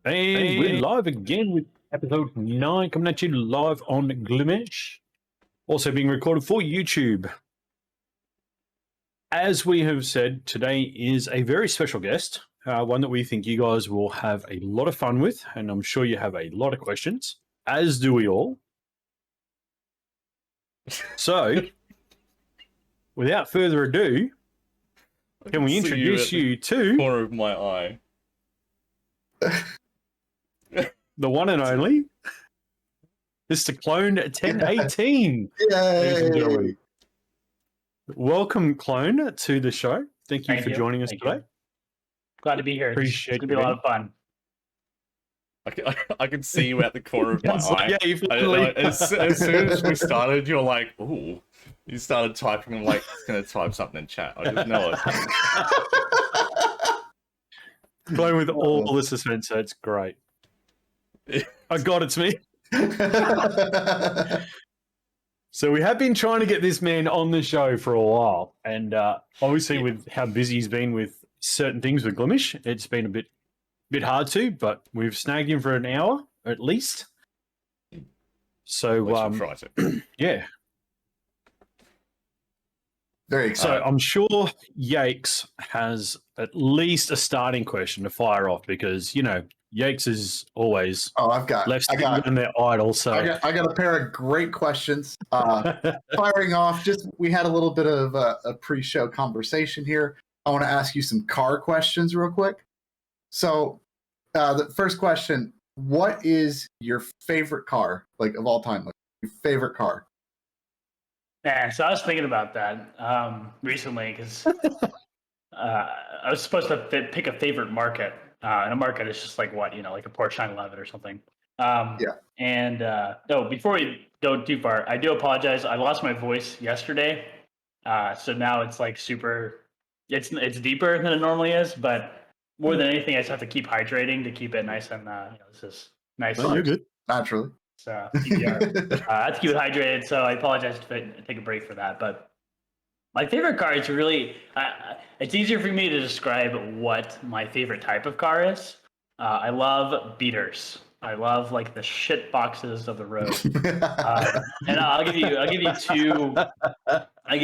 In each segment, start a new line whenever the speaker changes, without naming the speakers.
And we're live again with episode 9 coming at you live on Glimesh. Also being recorded for YouTube. As we have said, today is a very special guest, one that we think you guys will have a lot of fun with, and I'm sure you have a lot of questions, as do we all. So, without further ado, can we introduce you to
corner of my eye.
the one and only Mr. Clone1018. Ladies and gentlemen. Welcome, Clone, to the show. Thank you for joining us today.
Glad to be here.
Appreciate
it's going to be a lot of fun.
I can see you at the corner of my eye.
Yeah, you finally...
as soon as we started, you were like, ooh. You started typing. I'm like, it's going to type something in chat. I just know it.
Going with all the suspense, so it's great. Oh God, it's me. So we have been trying to get this man on the show for a while, and obviously with how busy he's been with certain things with Glimesh, it's been a bit hard to, but we've snagged him for an hour at least. So
try to.
Yeah.
Very excited.
So I'm sure Yakes has at least a starting question to fire off because, you know, Yakes is always left in their idle. So
I got a pair of great questions. Firing off, we had a little bit of a pre-show conversation here. I want to ask you some car questions real quick. So the first question, what is your favorite car, like of all time? Like your favorite car?
Yeah, so I was thinking about that recently because I was supposed to pick a favorite market. And a market is just like what, like a Porsche 911 or something.
Yeah.
And before we go too far, I do apologize. I lost my voice yesterday. So now it's like it's deeper than it normally is. But more than anything, I just have to keep hydrating to keep it nice and, this is nice.
Well, you're good.
Naturally.
So PBR. I have to keep it hydrated, so I apologize to take a break for that. But my favorite car is really, it's easier for me to describe what my favorite type of car is. I love beaters. I love like the shit boxes of the road. And I'll give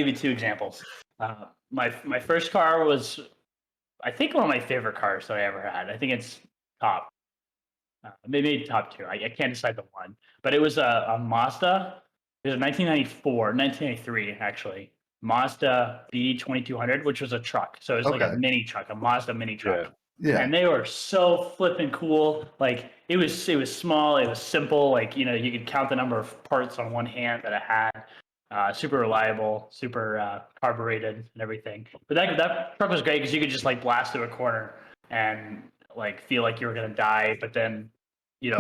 you two examples. My first car was, I think, one of my favorite cars that I ever had. I think it's top. Maybe top two. I can't decide the one. But it was a Mazda. It was a 1993 actually. Mazda B2200, which was a truck. So it was like a mini truck, a Mazda mini truck.
Yeah.
And they were so flipping cool. Like it was small, it was simple. Like, you could count the number of parts on one hand that it had. Super reliable, super carbureted and everything. But that truck was great because you could just like blast through a corner and like feel like you were gonna die, but then it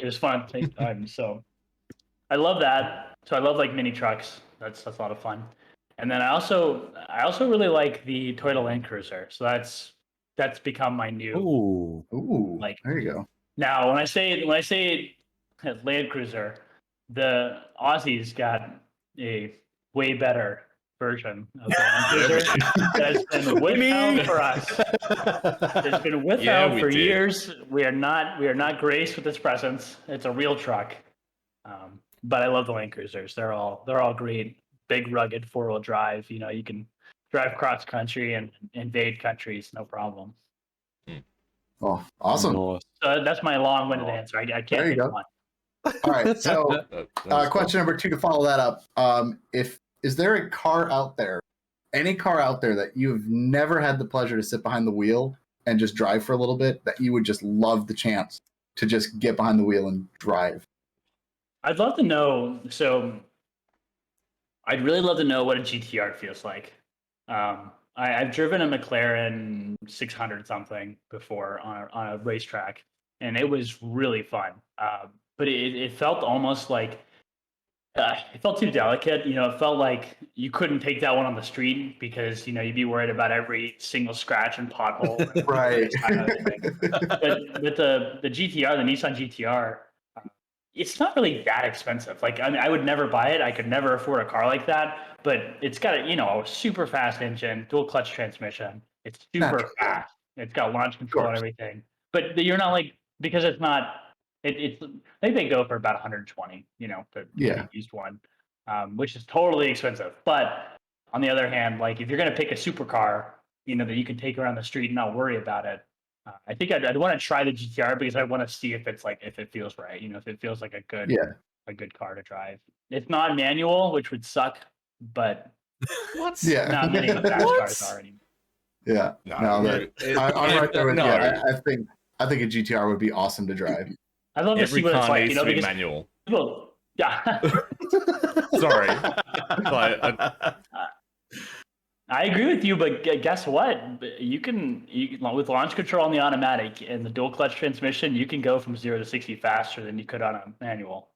was fun at the same time. So I love that. So I love like mini trucks. That's a lot of fun. And then I also really like the Toyota Land Cruiser. So that's become my new
Ooh,
like
there you go.
Now when I say Land Cruiser, the Aussies got a way better version of the Land Cruiser that's been withheld for us. It's been withheld for years. We are not graced with its presence. It's a real truck. But I love the Land Cruisers. They're all great. Big, rugged, 4-wheel drive. You can drive cross country and invade countries, no problem.
Oh, awesome.
So that's my long-winded answer. I can't
there you
pick
go.
one.
All right. So question number 2 to follow that up. Is there a car out there, any car out there that you've never had the pleasure to sit behind the wheel and just drive for a little bit that you would just love the chance to just get behind the wheel and drive?
I'd love to know. So I'd really love to know what a GTR feels like. I've driven a McLaren 600 something before on a racetrack, and it was really fun. But it felt almost like it felt too delicate. It felt like you couldn't take that one on the street because you'd be worried about every single scratch and pothole.
Right.
But the GTR, the Nissan GTR. It's not really that expensive. Like, I would never buy it. I could never afford a car like that. But it's got a super fast engine, dual clutch transmission. It's super fast. It's got launch control and everything. But you're not like because it's not. It's I think they go for about 120. To get a used one, which is totally expensive. But on the other hand, like if you're going to pick a supercar, that you can take around the street and not worry about it. I think I'd want to try the GTR because I want to see if it feels right. If it feels like a good car to drive. It's not manual, which would suck, but
What?
Yeah.
not many fast cars are anymore.
Yeah.
No,
I'm right there with
no.
you. I think a GTR would be awesome to drive.
I'd love to
Every
see what it's
car
like.
needs to be
Because
manual.
people, yeah.
Sorry, but
I agree with you, but guess what? You can with launch control on the automatic and the dual clutch transmission, you can go from 0 to 60 faster than you could on a manual.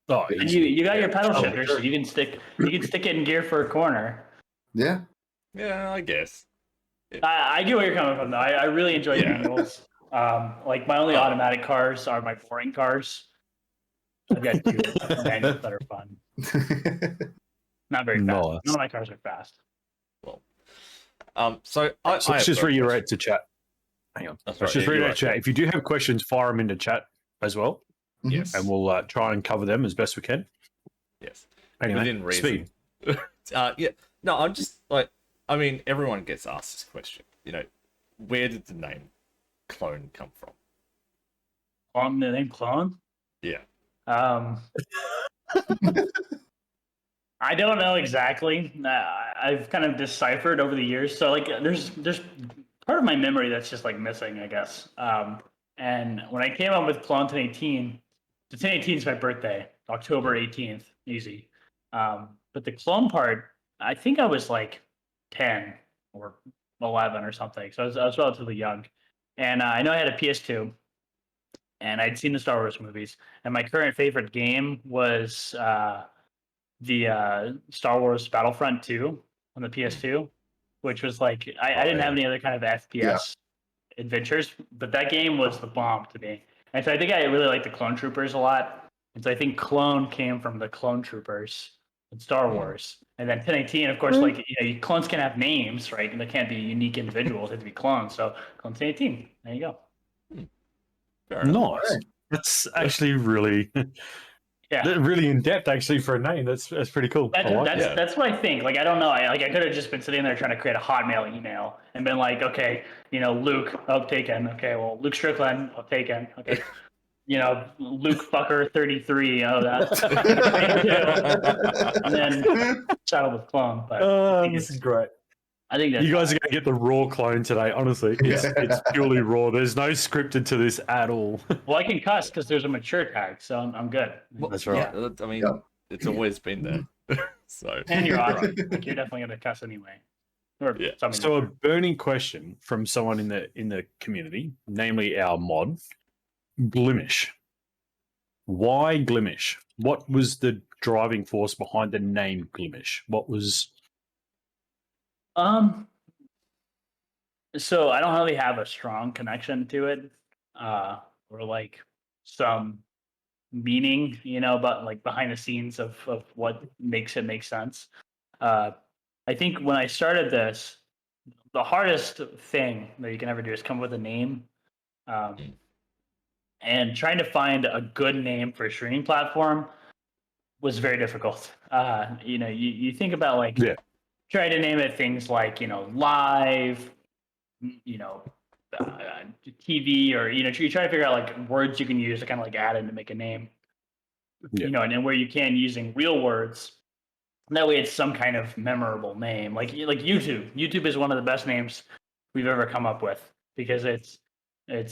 Oh,
And
easy.
you got your pedal
Oh,
shifter, so you can stick it in gear for a corner.
Yeah.
yeah, I guess.
I get where you're coming from, though. I really enjoy manuals. Like my only automatic cars are my boring cars. I've got 2 manuals that are fun. Not very fast.
Nice.
None of my cars are fast.
Well, so I
Let's
have
just
got a
reiterate
question.
to chat. Hang on.
That's
Let's
right,
just
yeah, you're
reiterate
right,
chat.
Paul.
If you do have questions, fire them into chat as well,
Yes,
and we'll try and cover them as best we can.
yes,
Anyway,
within reason.
speed.
Yeah, no, I'm just like, I mean, everyone gets asked this question. Where did the name clone come from?
On the name Clone?
Yeah.
I don't know exactly. I've kind of deciphered over the years. So like, there's part of my memory that's just like missing, I guess. And when I came up with clone1018, the 1018 is my birthday, October 18th, easy. But the clone part, I think I was like 10 or 11 or something. So I was relatively young. And I know I had a PS2 and I'd seen the Star Wars movies. And my current favorite game was the Star Wars Battlefront 2 on the PS2, which was like, I didn't have any other kind of FPS adventures, but that game was the bomb to me. And so I think I really like the Clone Troopers a lot. And so I think Clone came from the Clone Troopers in Star Wars. And then 1018, of course, like, clones can have names, right? And they can't be unique individuals, they have to be clones. So Clone 1018, there you go.
Fair enough.
Nice.
Right.
That's actually really, really in depth. Actually, for a name, that's pretty cool.
That's what I think. Like, I don't know. I could have just been sitting there trying to create a Hotmail email and been like, okay, Luke, taken. Okay, well, Luke Strickland, taken. Okay, Luke fucker 33. Oh, that. And then settle with clone. But
this is great.
I think that
You guys are going to get the raw clone today. Honestly, it's purely raw. There's no scripted to this at all.
Well, I can cuss because there's a mature tag, so I'm good.
Well,
That's right.
Yeah, I mean, it's always been there. So.
And you're awesome. Like, you're definitely gonna cuss anyway. Or something.
So a burning question from someone in the community, namely our mod, Glimesh. Why Glimesh? What was the driving force behind the name Glimesh? What was?
So I don't really have a strong connection to it, or like some meaning, but like behind the scenes of what makes it make sense. I think when I started this, the hardest thing that you can ever do is come up with a name. And trying to find a good name for a streaming platform was very difficult. You think about like trying to name it things like, live, TV, or, you're trying to figure out like words you can use to kind of like add in to make a name, and where you can using real words. That way it's some kind of memorable name, like YouTube. YouTube is one of the best names we've ever come up with because it's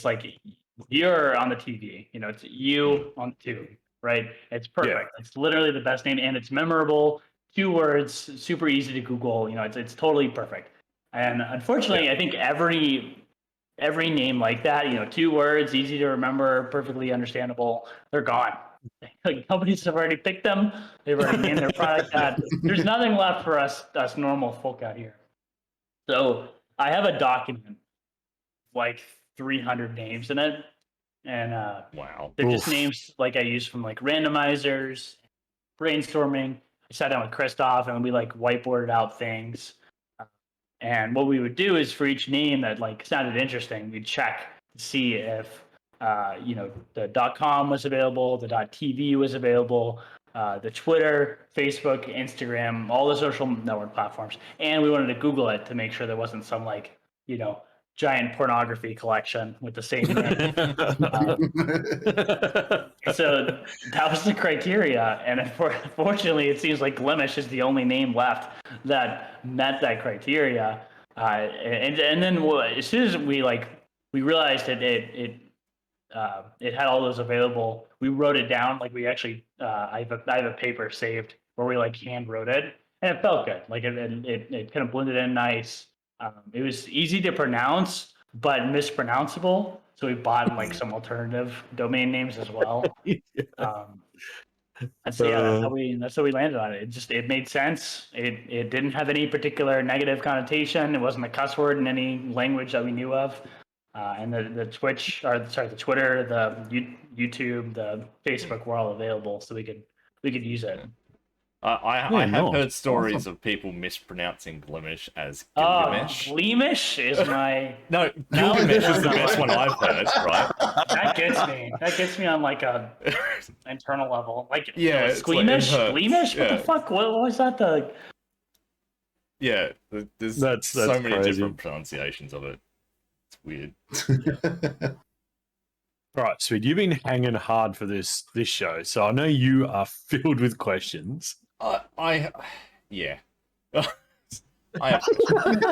like you're on the TV, it's you on the tube, right? It's perfect. Yeah. It's literally the best name, and it's memorable. 2 words, super easy to Google. It's totally perfect. And unfortunately, I think every name like that, 2 words, easy to remember, perfectly understandable, they're gone. Like, companies have already picked them. They've already named their product that. There's nothing left for us normal folk out here. So I have a document like 300 names in it, and
wow,
they're just names like I use from like randomizers, brainstorming. I sat down with Christoph and we like whiteboarded out things. And what we would do is for each name that like sounded interesting, we'd check to see if The .com was available, the .tv was available, the Twitter, Facebook, Instagram, all the social network platforms, and we wanted to Google it to make sure there wasn't some giant pornography collection with the same name. So that was the criteria, and unfortunately, it seems like Glimesh is the only name left that met that criteria. And then as soon as we realized it had all those available, we wrote it down. Like we actually, I have a paper saved where we hand wrote it, and it felt good. Like it kind of blended in nice. It was easy to pronounce, but mispronounceable. So we bought some alternative domain names as well. That's how we landed on it. It made sense. It didn't have any particular negative connotation. It wasn't a cuss word in any language that we knew of. And the Twitter, the YouTube, the Facebook were all available, so we could use it.
I have heard stories of people mispronouncing Glimesh as Gilgamesh.
Glimesh is my
no, Gilgamesh is the best one I've heard. Right?
That gets me on a internal level.
Squeamish,
Glimesh. What the fuck? What was that?
There's so many
crazy.
different pronunciations of it. It's weird.
All right, Sweet, you've been hanging hard for this show, so I know you are filled with questions.
I have.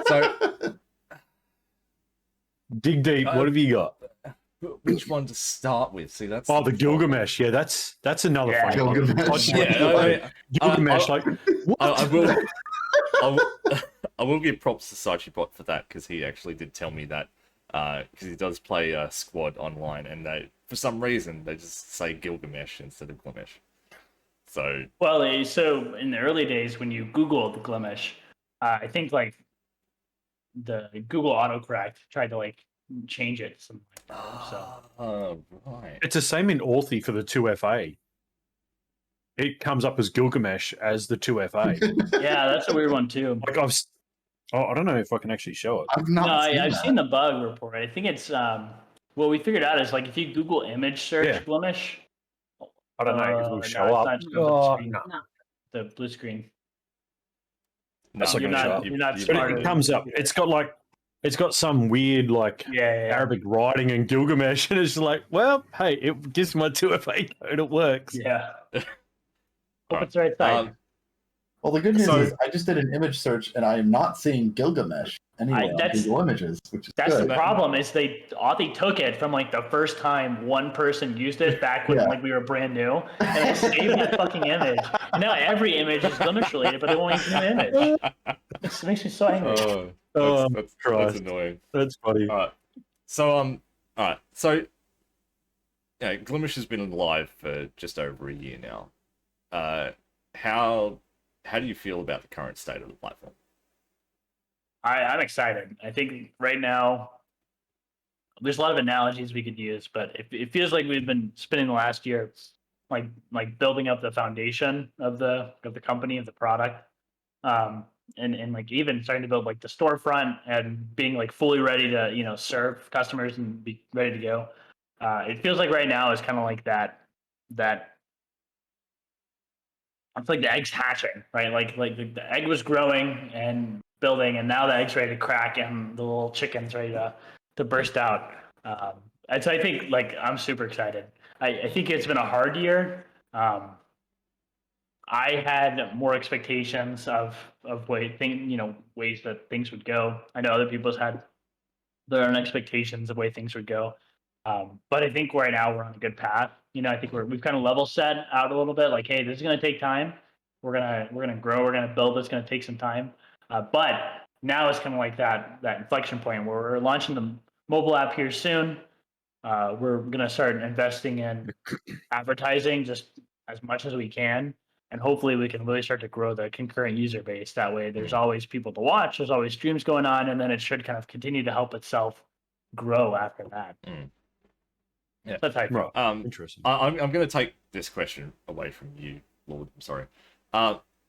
So
dig deep. What have you got?
Which one to start with? See, that's
the Gilgamesh. Yeah, that's another funny
Gilgamesh.
one. Gilgamesh.
I will give props to SachiBot for that because he actually did tell me that because he does play Squad online, and for some reason they just say Gilgamesh instead of Glimesh. So
in the early days when you Googled Glimesh, I think the Google autocorrect tried to change it to something like that.
Right.
It's the same in Authy for the 2FA. It comes up as Gilgamesh as the 2FA.
Yeah, that's a weird one too.
I don't know if I can actually show it.
I've seen the bug report. I think it's what we figured out is if you Google image search Glimesh.
I don't know if it will show up.
The blue screen.
No,
you're not smart.
It comes up. It's got some weird Arabic writing in Gilgamesh, and it's hey, it gives my 2FA code. It works.
Yeah. Hope it's the right side.
Well, the good news is I just did an image search, and I am not seeing Gilgamesh anywhere on Google Images, which is
that's
good.
the problem. Is they took it from the first time one person used it back when we were brand new, and they saved that fucking image. And now every image is Glimesh related, but they won't use the image. It makes me so angry.
That's annoying.
That's funny.
All right. So, Glimesh has been live for just over a year now. How do you feel about the current state of the platform?
I'm excited. I think right now there's a lot of analogies we could use, but it feels like we've been spending the last year building up the foundation of the company, of the product, and even starting to build the storefront and being fully ready to serve customers and be ready to go. It feels like right now is kind of that. It's like the egg's hatching, right? The egg was growing and building, and now the egg's ready to crack, and the little chicken's ready to burst out. And so I think I'm super excited. I think it's been a hard year. I had more expectations of ways that things would go. I know other people's had their own expectations of way things would go. But I think right now we're on a good path. I think we've kind of level set out a little bit. Hey, this is going to take time. We're gonna grow. We're gonna build. It's going to take some time. But now it's kind of that inflection point where we're launching the mobile app here soon. We're going to start investing in advertising just as much as we can, and hopefully we can really start to grow the concurrent user base. That way, there's always people to watch. There's always streams going on, and then it should kind of continue to help itself grow after that.
Yeah,
that's how I feel.
Interesting.
I'm going to take this question away from you, Lord. I'm sorry.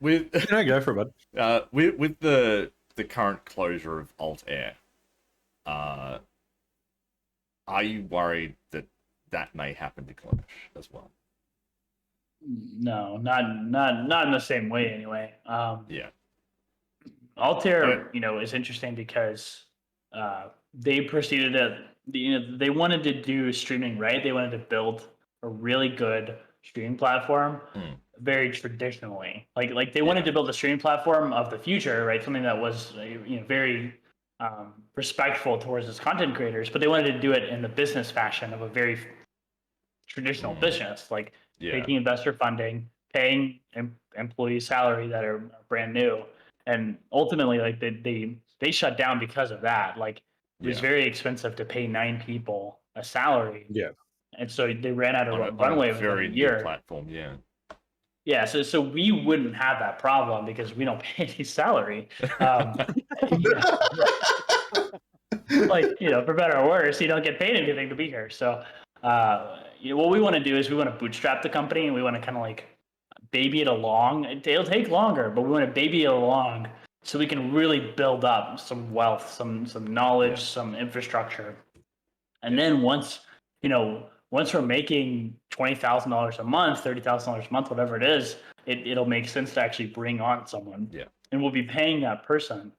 With
go for it, bud.
With the current closure of Altair, are you worried that that may happen to Glimesh as well.
No, not in the same way anyway.
Yeah.
Altair, is interesting because they proceeded they wanted to do streaming right. They wanted to build a really good streaming platform, very traditionally. Like they wanted to build a streaming platform of the future, right? Something that was very respectful towards its content creators, but they wanted to do it in the business fashion of a very traditional business, like taking investor funding, paying employees salary that are brand new, and ultimately, like they shut down because of that. Like it was very expensive to pay 9 people a salary.
Yeah.
And so they ran out of runway within a
very
year.
New platform, yeah.
Yeah, so we wouldn't have that problem because we don't pay any salary. Like, for better or worse, you don't get paid anything to be here. So what we want to do is we want to bootstrap the company, and we want to kind of like baby it along. It'll take longer, but we want to baby it along so we can really build up some wealth, some knowledge, some infrastructure. And then once we're making $20,000 a month, $30,000 a month, whatever it is, it'll make sense to actually bring on someone.
Yeah.
And we'll be paying that person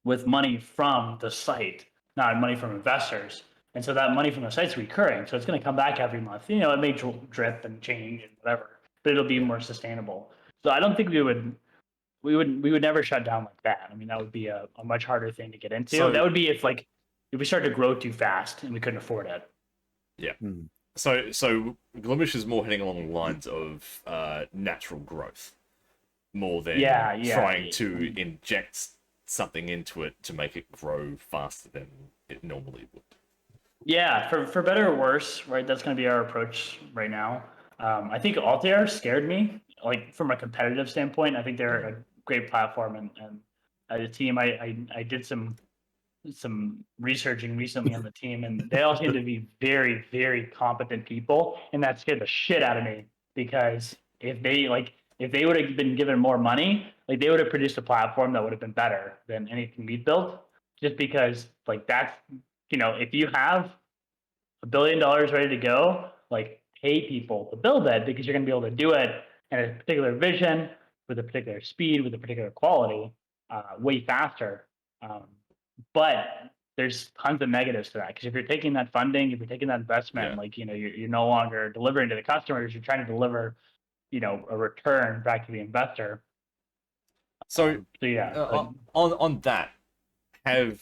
with money from the site, not money from investors. And so that money from the site's recurring. So it's going to come back every month. It may drip and change and whatever, but it'll be more sustainable. So I don't think we would never shut down like that. I mean, that would be a much harder thing to get into. So that would be if we started to grow too fast and we couldn't afford it.
Yeah. So Glimesh is more heading along the lines of natural growth, more than trying to inject something into it to make it grow faster than it normally would.
Yeah, for better or worse, right? That's going to be our approach right now. I think Altair scared me, like from a competitive standpoint. I think they're a great platform, and as a team, I did some researching recently on the team, and they all seem to be very, very competent people, and that scared the shit out of me because if they would have been given more money, like they would have produced a platform that would have been better than anything we built. Just because, like that's if you have $1 billion ready to go, like pay people to build it because you're going to be able to do it in a particular vision with a particular speed, with a particular quality, way faster. But there's tons of negatives to that because if you're taking that funding, if you're taking that investment, like you're no longer delivering to the customers. You're trying to deliver, a return back to the investor.
So on that, have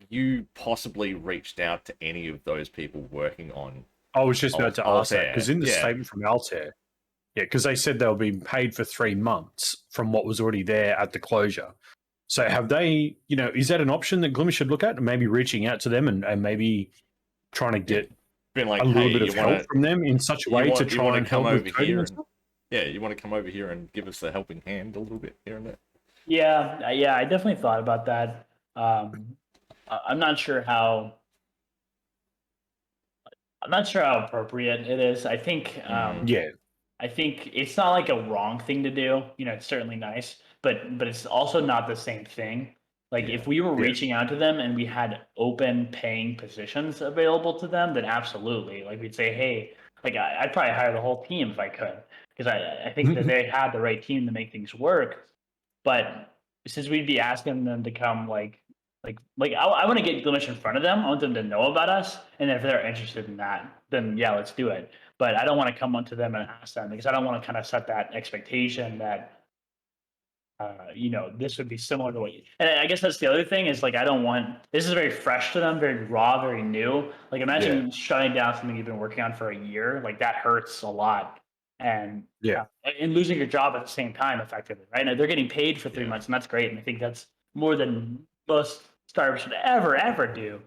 you possibly reached out to any of those people working on?
I was just about to ask that because in the
yeah.
statement from Altair, because they said they'll be paid for 3 months from what was already there at the closure. So have they, is that an option that Glimesh should look at, and maybe reaching out to them and maybe trying to get
been like,
a little bit of help from them in such a way to try and help with coding and stuff?
Yeah, you want to come over here and give us a helping hand a little bit here and there?
Yeah, I definitely thought about that. I'm not sure how appropriate it is. I think I think it's not like a wrong thing to do. It's certainly nice, but it's also not the same thing. Like if we were reaching out to them and we had open paying positions available to them, then absolutely. Like we'd say, hey, like I'd probably hire the whole team if I could, because I think that they had the right team to make things work. But since we'd be asking them to come I want to get Glimesh in front of them. I want them to know about us, and then if they're interested in that, then yeah, let's do it. But I don't want to come onto them and ask them because I don't want to kind of set that expectation that this would be similar to what you. And I guess that's the other thing is like I don't want this is very fresh to them, very raw, very new. Like imagine shutting down something you've been working on for a year. Like that hurts a lot, and and losing your job at the same time, effectively, right? Now, they're getting paid for 3 months, and that's great. And I think that's more than most startups should ever do.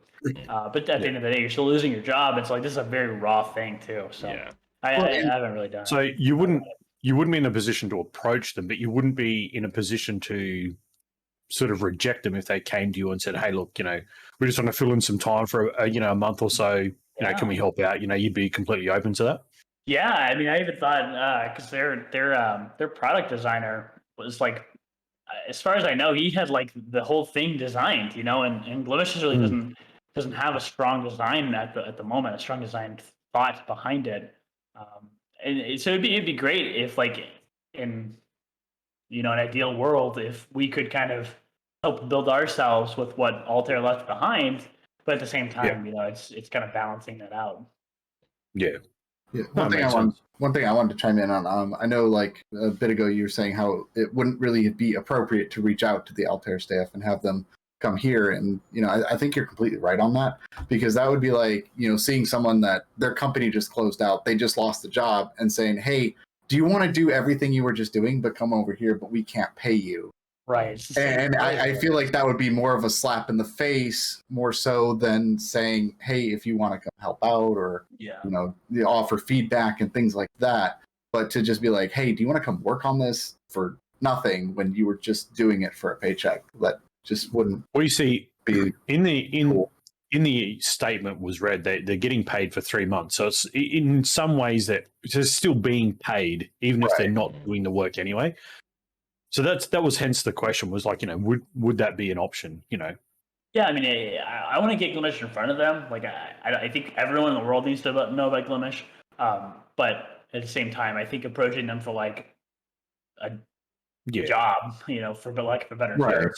But at the end of the day, you're still losing your job. It's like this is a very raw thing too. So I haven't really done.
So
it.
you wouldn't be in a position to approach them, but you wouldn't be in a position to sort of reject them if they came to you and said, "Hey, look, we just want to fill in some time for a month or so. Can we help out?" You'd be completely open to that.
Yeah, I mean, I even thought because their product designer was like, as far as I know, he had like the whole thing designed, and Glimesh really doesn't have a strong design at the moment, a strong design thought behind it. And so it'd be great if, like, in an ideal world, if we could kind of help build ourselves with what Altair left behind, but at the same time, it's kind of balancing that out.
Yeah.
Yeah. One thing I wanted to chime in on. I know, like a bit ago, you were saying how it wouldn't really be appropriate to reach out to the Altair staff and have them come here, and I think you're completely right on that, because that would be like seeing someone that their company just closed out, they just lost the job, and saying, "Hey, do you want to do everything you were just doing, but come over here, but we can't pay you?"
Right.
And I feel like that would be more of a slap in the face, more so than saying, "Hey, if you want to come help out," or you offer feedback and things like that. But to just be like, "Hey, do you want to come work on this for nothing when you were just doing it for a paycheck?" That just wouldn't.
Well, you see,
be
in the
cool.
in the statement was read that they're getting paid for 3 months. So it's in some ways that they're still being paid, even if they're not doing the work anyway. So that was hence the question was like, would that be an option?
Yeah, I mean, I want to get Glimesh in front of them. Like, I think everyone in the world needs to know about Glimesh. But at the same time, I think approaching them for like a job, for lack of a better term,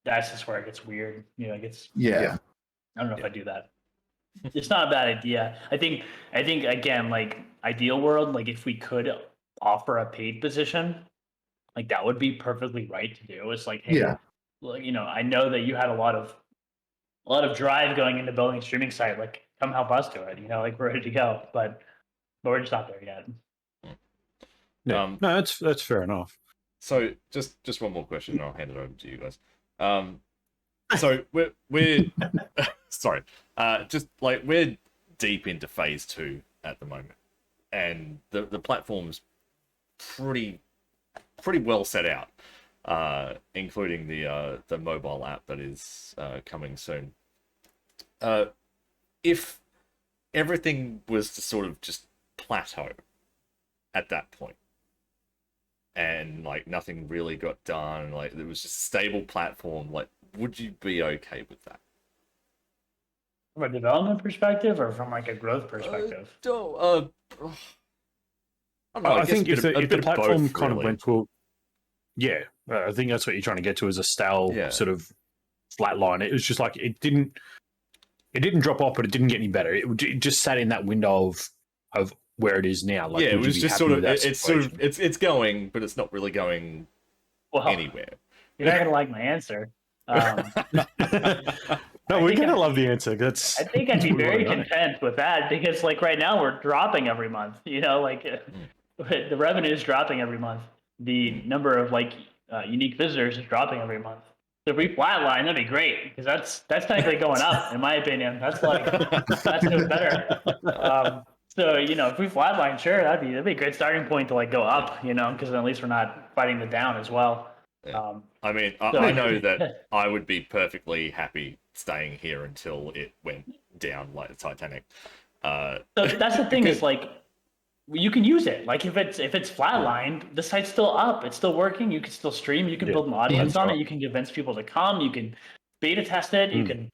that's just where it gets weird. It gets I don't know if I do that. It's not a bad idea. I think again, like ideal world, like if we could offer a paid position, like that would be perfectly right to do. It's like, hey, I know that you had a lot of drive going into building a streaming site. Like, come help us do it. Like we're ready to go, but we're just not there yet.
No, that's fair enough.
So just one more question, and I'll hand it over to you guys. So we're sorry, just like we're deep into phase 2 at the moment, and the platform's pretty well set out, including the mobile app that is coming soon. If everything was to sort of just plateau at that point, and like nothing really got done, like it was just a stable platform, like would you be okay with that?
From a development perspective or from like a growth perspective?
I think if the platform
both,
kind
really.
of went to I think that's what you're trying to get to, is a stale sort of flatline. It was just like it didn't drop off, but it didn't get any better. It just sat in that window of where it is now. Like,
it was just sort of it's going, but it's not really going anywhere.
You're not gonna like my answer.
No, we're gonna love the answer. I
think I'd be very content with that, because like right now we're dropping every month. The revenue is dropping every month. The number of like unique visitors is dropping every month. So if we flatline, that'd be great, because that's technically going up, in my opinion. That's doing better. So if we flatline, sure, that'd be a great starting point to like go up. Because at least we're not fighting the down as well.
I mean, I know that I would be perfectly happy staying here until it went down like the Titanic.
So that's the thing, is like you can use it. Like if it's flatlined, the site's still up, it's still working. You can still stream. You can build an audience on it. You can convince people to come. You can beta test it. You can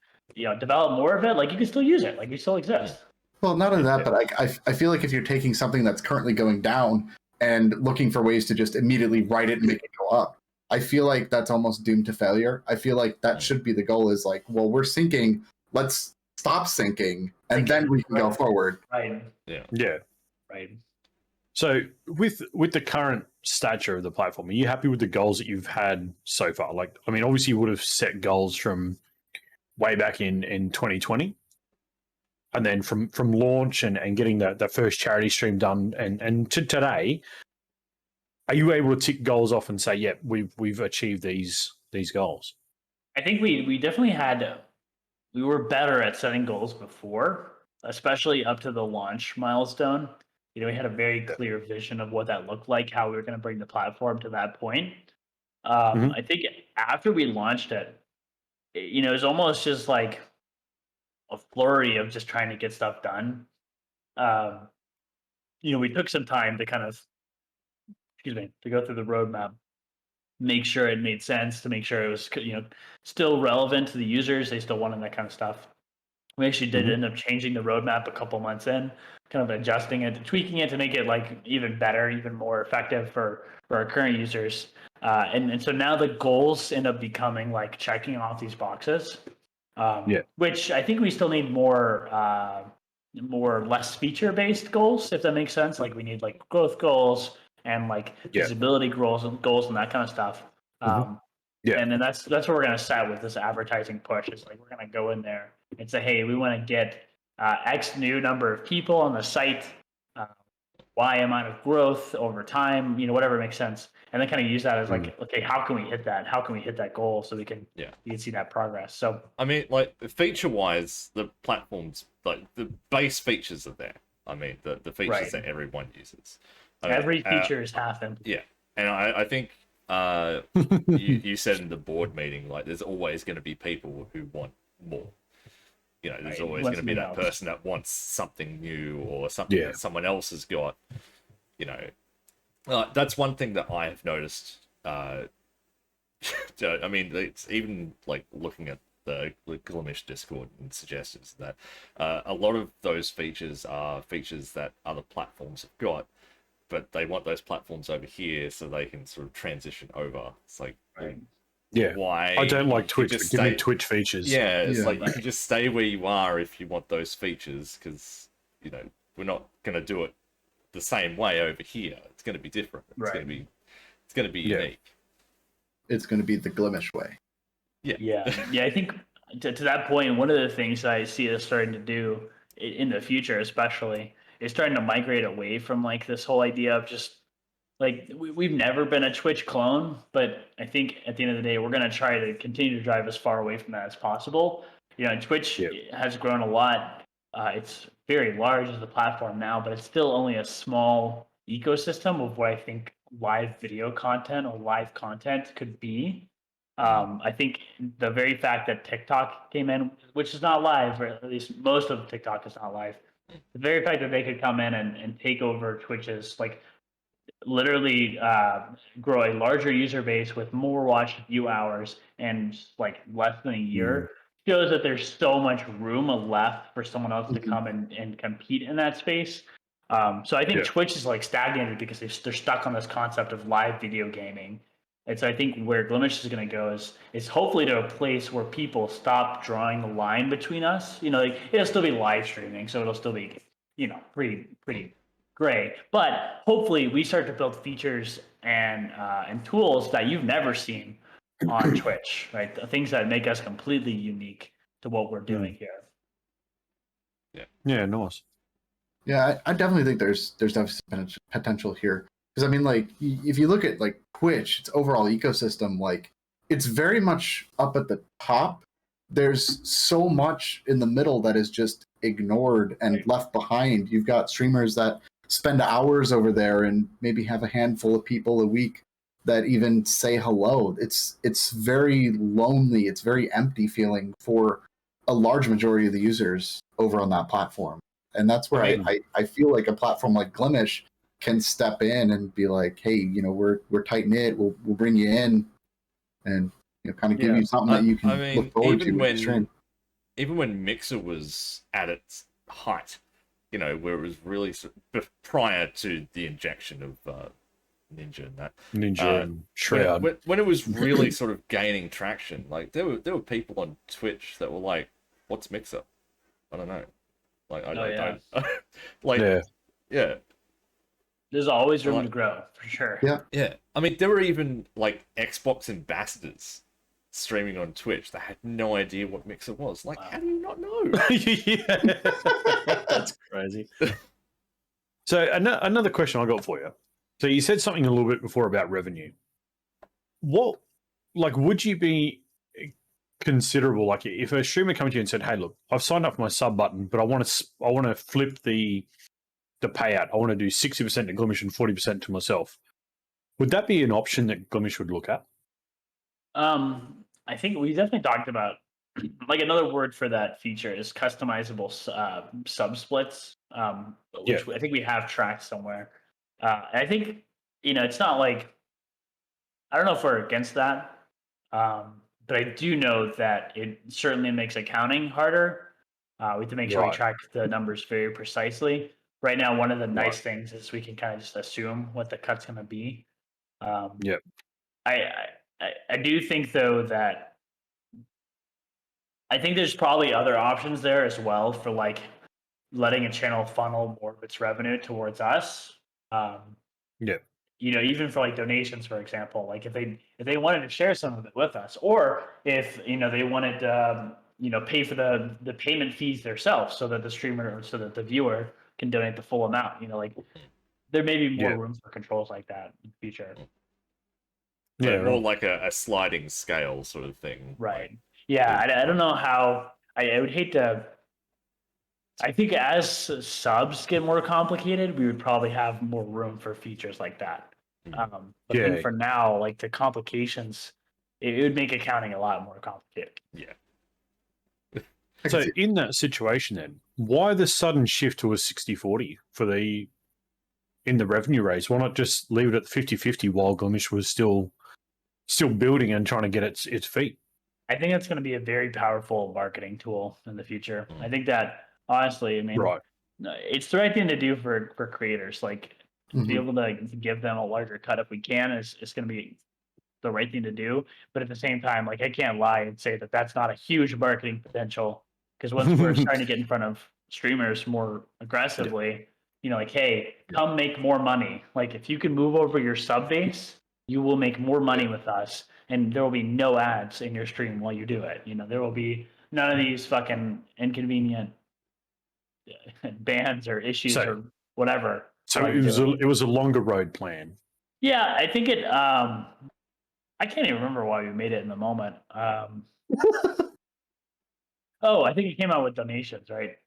develop more of it. Like you can still use it. Like you still exist.
Well, not only that, but I feel like if you're taking something that's currently going down and looking for ways to just immediately write it and make it go up, I feel like that's almost doomed to failure. I feel like that should be the goal, is like, well, we're sinking, let's stop sinking, and then we can go forward.
Right.
Yeah.
Right.
So with the current stature of the platform, are you happy with the goals that you've had so far? Like, I mean, obviously you would have set goals from way back in 2020. And then from launch and getting the first charity stream done and to today, are you able to tick goals off and say, yeah, we've achieved these goals?
I think we definitely we were better at setting goals before, especially up to the launch milestone. We had a very clear vision of what that looked like, how we were going to bring the platform to that point. I think after we launched it, it was almost just like a flurry of just trying to get stuff done. We took some time to kind of, to go through the roadmap, make sure it made sense, to make sure it was, still relevant to the users. They still wanted that kind of stuff. We actually did end up changing the roadmap a couple months in, kind of adjusting it, tweaking it to make it like even better, even more effective for our current users. And so now the goals end up becoming like checking off these boxes, which I think we still need more less feature based goals, if that makes sense. Like we need like growth goals and like visibility goals and that kind of stuff. And then that's what we're going to set with this advertising push. Is like we're going to go in there and say, hey, we want to get X new number of people on the site, Y amount of growth over time, whatever makes sense, and then kind of use that as like, okay, how can we hit that? How can we hit that goal so we can see that progress? So
I mean, like feature wise, the platforms, like the base features are there. I mean, the features that everyone uses.
Every feature is happened.
Yeah, and I think you said in the board meeting, like there's always going to be people who want more. There's always going to be that person that wants something new or something that someone else has got. That's one thing that I have noticed. I mean, it's even like looking at the Glimesh Discord and suggestions that a lot of those features are features that other platforms have got, but they want those platforms over here so they can sort of transition over. It's like, why?
I don't like Twitch, but give me Twitch features.
Yeah, it's like you can just stay where you are if you want those features, because we're not going to do it the same way over here. It's going to be different. It's going to be unique.
It's going to be the Glimesh way.
Yeah. I think to that point, one of the things I see us starting to do in the future, especially, is starting to migrate away from like this whole idea of just like we've never been a Twitch clone, but I think at the end of the day, we're going to try to continue to drive as far away from that as possible. Twitch has grown a lot. It's very large as a platform now, but it's still only a small ecosystem of what I think live video content or live content could be. I think the very fact that TikTok came in, which is not live, or at least most of TikTok is not live, the very fact that they could come in and take over Twitch's like literally grow a larger user base with more watched view hours and like less than a year shows that there's so much room left for someone else to come and compete in that space. So I think Twitch is like stagnated because they're stuck on this concept of live video gaming. And so I think where Glimesh is going to go is hopefully to a place where people stop drawing the line between us. Like it'll still be live streaming, so it'll still be pretty gray. But hopefully we start to build features and tools that you've never seen on Twitch, right? The things that make us completely unique to what we're doing here.
Yeah, nice.
Yeah, I definitely think there's definitely potential here. Because I mean, like, if you look at like Twitch, its overall ecosystem, like it's very much up at the top. There's so much in the middle that is just ignored and left behind. You've got streamers that spend hours over there and maybe have a handful of people a week that even say hello. It's very lonely. It's very empty feeling for a large majority of the users over on that platform. And that's where I feel like a platform like Glimesh can step in and be like, hey, we're tight knit. We'll bring you in and kind of give you something that you can look forward to.
Even when Mixer was at its height, where it was really prior to the injection of Ninja and that
and Shroud,
when it was really sort of gaining traction, like there were people on Twitch that were like, "What's Mixer? I don't know." Like I don't like
There's always room to grow, for sure.
Yeah. I mean, there were even like Xbox ambassadors streaming on Twitch that had no idea what Mixer was. Like, how do you not know?
That's crazy. So another question I got for you. So you said something a little bit before about revenue. What, like, would you be considerable? Like, if a streamer came to you and said, "Hey, look, I've signed up for my sub button, but I want to flip the payout. I want to do 60% to Glimesh and 40% to myself." Would that be an option that Glimesh would look at?
I think we definitely talked about like another word for that feature is customizable sub splits, which I think we have tracked somewhere. I think it's not like I don't know if we're against that, but I do know that it certainly makes accounting harder. We have to make sure we track the numbers very precisely. right now, one of the nice things is we can kind of just assume what the cut's going to be.
Yep.
I do think though that I think there's probably other options there as well for like letting a channel funnel more of its revenue towards us.
Yeah.
Even for like donations, for example, like if they wanted to share some of it with us, or if they wanted pay for the payment fees themselves, so that the streamer or so that the viewer can donate the full amount. Like there may be more room for controls like that in the future.
Yeah, more like a sliding scale sort of thing.
Right.
Like,
yeah, I don't know how. I would hate to. I think as subs get more complicated, we would probably have more room for features like that. But I think for now, like the complications, it would make accounting a lot more complicated.
Yeah.
So in that situation then, why the sudden shift to a 60-40 in the revenue raise? Why not just leave it at 50-50 while Glimesh was still building and trying to get its feet?
I think that's going to be a very powerful marketing tool in the future. I think that honestly, I mean, it's the right thing to do for creators. Like to be able to give them a larger cut if we can is going to be the right thing to do. But at the same time, like I can't lie and say that that's not a huge marketing potential, because once we're starting to get in front of streamers more aggressively, like, hey, come make more money. Like if you can move over your sub base, you will make more money with us, and there will be no ads in your stream while you do it. There will be none of these fucking inconvenient bans or issues or whatever.
So it was a longer road plan.
Yeah, I think it. I can't even remember why we made it in the moment. I think it came out with donations, right?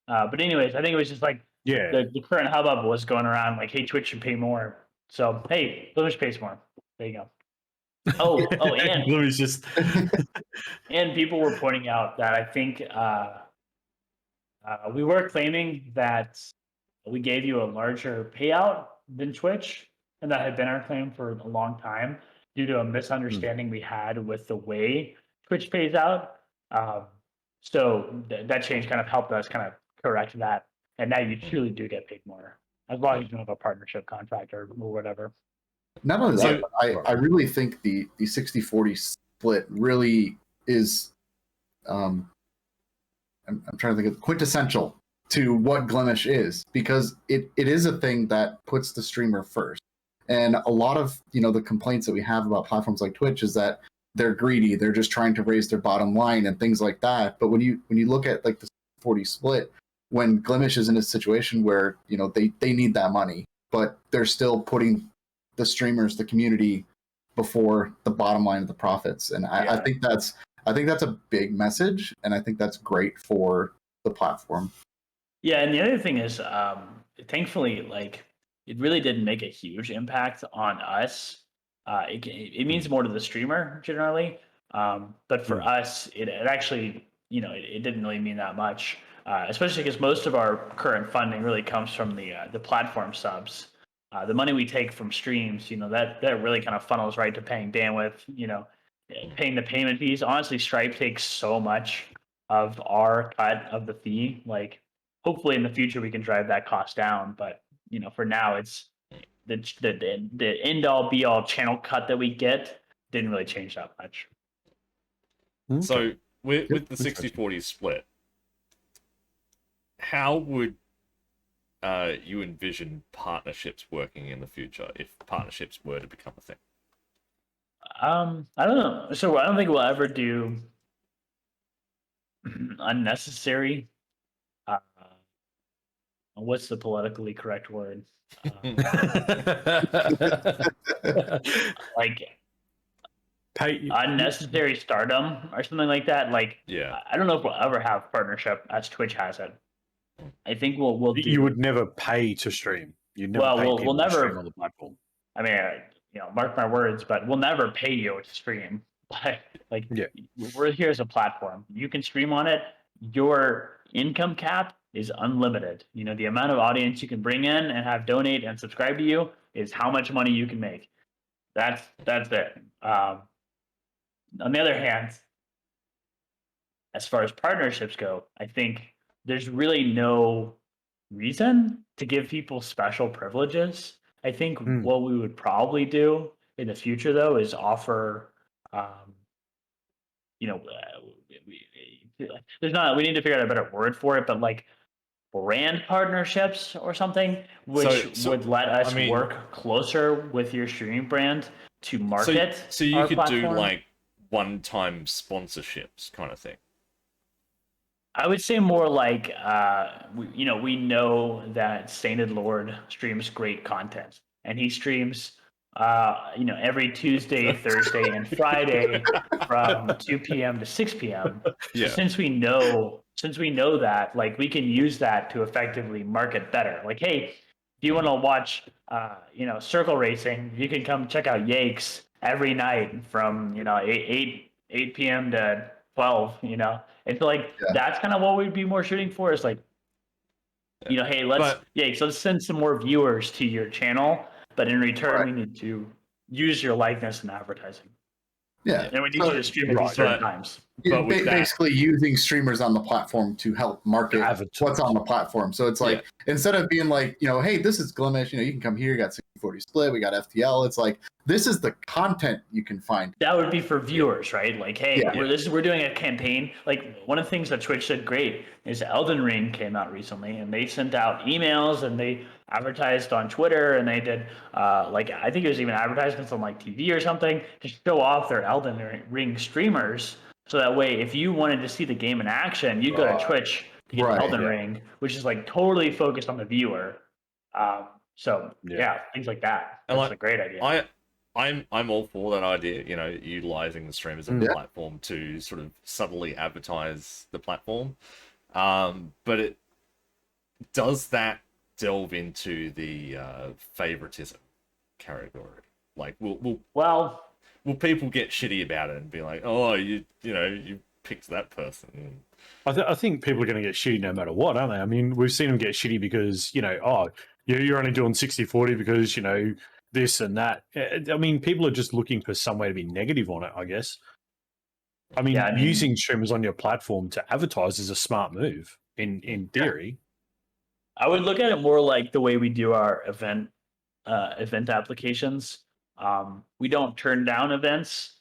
But anyways, I think it was just like the current hubbub was going around like, hey, Twitch should pay more. So hey, Glimesh pays more. There you go. And
Glimesh just
and people were pointing out that I think we were claiming that we gave you a larger payout than Twitch, and that had been our claim for a long time due to a misunderstanding we had with the way Twitch pays out. So that change kind of helped us kind of correct that, and now you truly do get paid more as long as you have a partnership contract or whatever.
Not only that, but I really think the 60-40 split really is I'm trying to think of quintessential to what Glimesh is, because it is a thing that puts the streamer first. And a lot of the complaints that we have about platforms like Twitch is that they're greedy, they're just trying to raise their bottom line and things like that. But when you look at like the 40 split, when Glimesh is in a situation where they need that money, but they're still putting the streamers, the community, before the bottom line of the profits. And I think that's a big message, and I think that's great for the platform.
Yeah, and the other thing is, thankfully, like it really didn't make a huge impact on us. It means more to the streamer generally, but for us, it actually, it didn't really mean that much, especially because most of our current funding really comes from the platform subs. The money we take from streams, that really kind of funnels right to paying bandwidth, paying the payment fees. Honestly, Stripe takes so much of our cut of the fee. Like, hopefully in the future we can drive that cost down, but for now it's the end all be all channel cut that we get didn't really change that much.
Okay. So with the 60-40 split, how would you envision partnerships working in the future if partnerships were to become a thing?
I don't know. So I don't think we'll ever do unnecessary. What's the politically correct word? Like unnecessary stardom or something like that. Like, I don't know if we'll ever have partnership as Twitch has it. I think we'll do.
You would never pay to stream. You'd never pay people to stream on the platform.
I mean, mark my words, but we'll never pay you to stream. Like, we're here as a platform. You can stream on it. Your income cap is unlimited. The amount of audience you can bring in and have donate and subscribe to you is how much money you can make. That's it. On the other hand, as far as partnerships go, I think there's really no reason to give people special privileges. I think
Hmm.
what we would probably do in the future, though, is offer, you know, there's not. We need to figure out a better word for it, but like brand partnerships or something, which
So
would let us
I mean,
work closer with your streaming brand to market
so you
our
could do
platform.
like one-time sponsorships kind of thing.
I would say more like, we know that Sainted Lord streams great content, and he streams, every Tuesday, Thursday, and Friday from 2 p.m. to 6 p.m.
Yeah.
So since we know that, like, we can use that to effectively market better. Like, hey, if you want to watch, circle racing, you can come check out Yakes every night from 8 p.m. to 12. It's like that's kind of what we'd be more shooting for is like, hey, so let's send some more viewers to your channel, but in return, we need to use your likeness in advertising.
Yeah.
And we need you to stream at these certain times.
But with
basically using streamers on the platform to help market what's on the platform. So it's like, instead of being like, hey, this is Glimesh, you can come here, you got 60/40 split, we got FTL. It's like, this is the content you can find.
That would be for viewers, right? Like, hey, we're doing a campaign. Like, one of the things that Twitch did great is Elden Ring came out recently, and they sent out emails and they advertised on Twitter, and they did I think it was even advertisements on like TV or something to show off their Elden Ring streamers. So that way, if you wanted to see the game in action, you'd go to Twitch to get Elden Ring, which is like totally focused on the viewer. Things like that. That's a great idea.
I'm all for that idea, utilizing the streamers of the platform to sort of subtly advertise the platform. But does that delve into the favoritism category? Like, will people get shitty about it and be like, oh, you picked that person?
I think people are going to get shitty no matter what, aren't they? I mean, we've seen them get shitty because, you're only doing 60/40 because, this and that. I mean, people are just looking for some way to be negative on it, I guess. I mean, using streamers on your platform to advertise is a smart move in theory.
I would look at it more like the way we do our event applications. We don't turn down events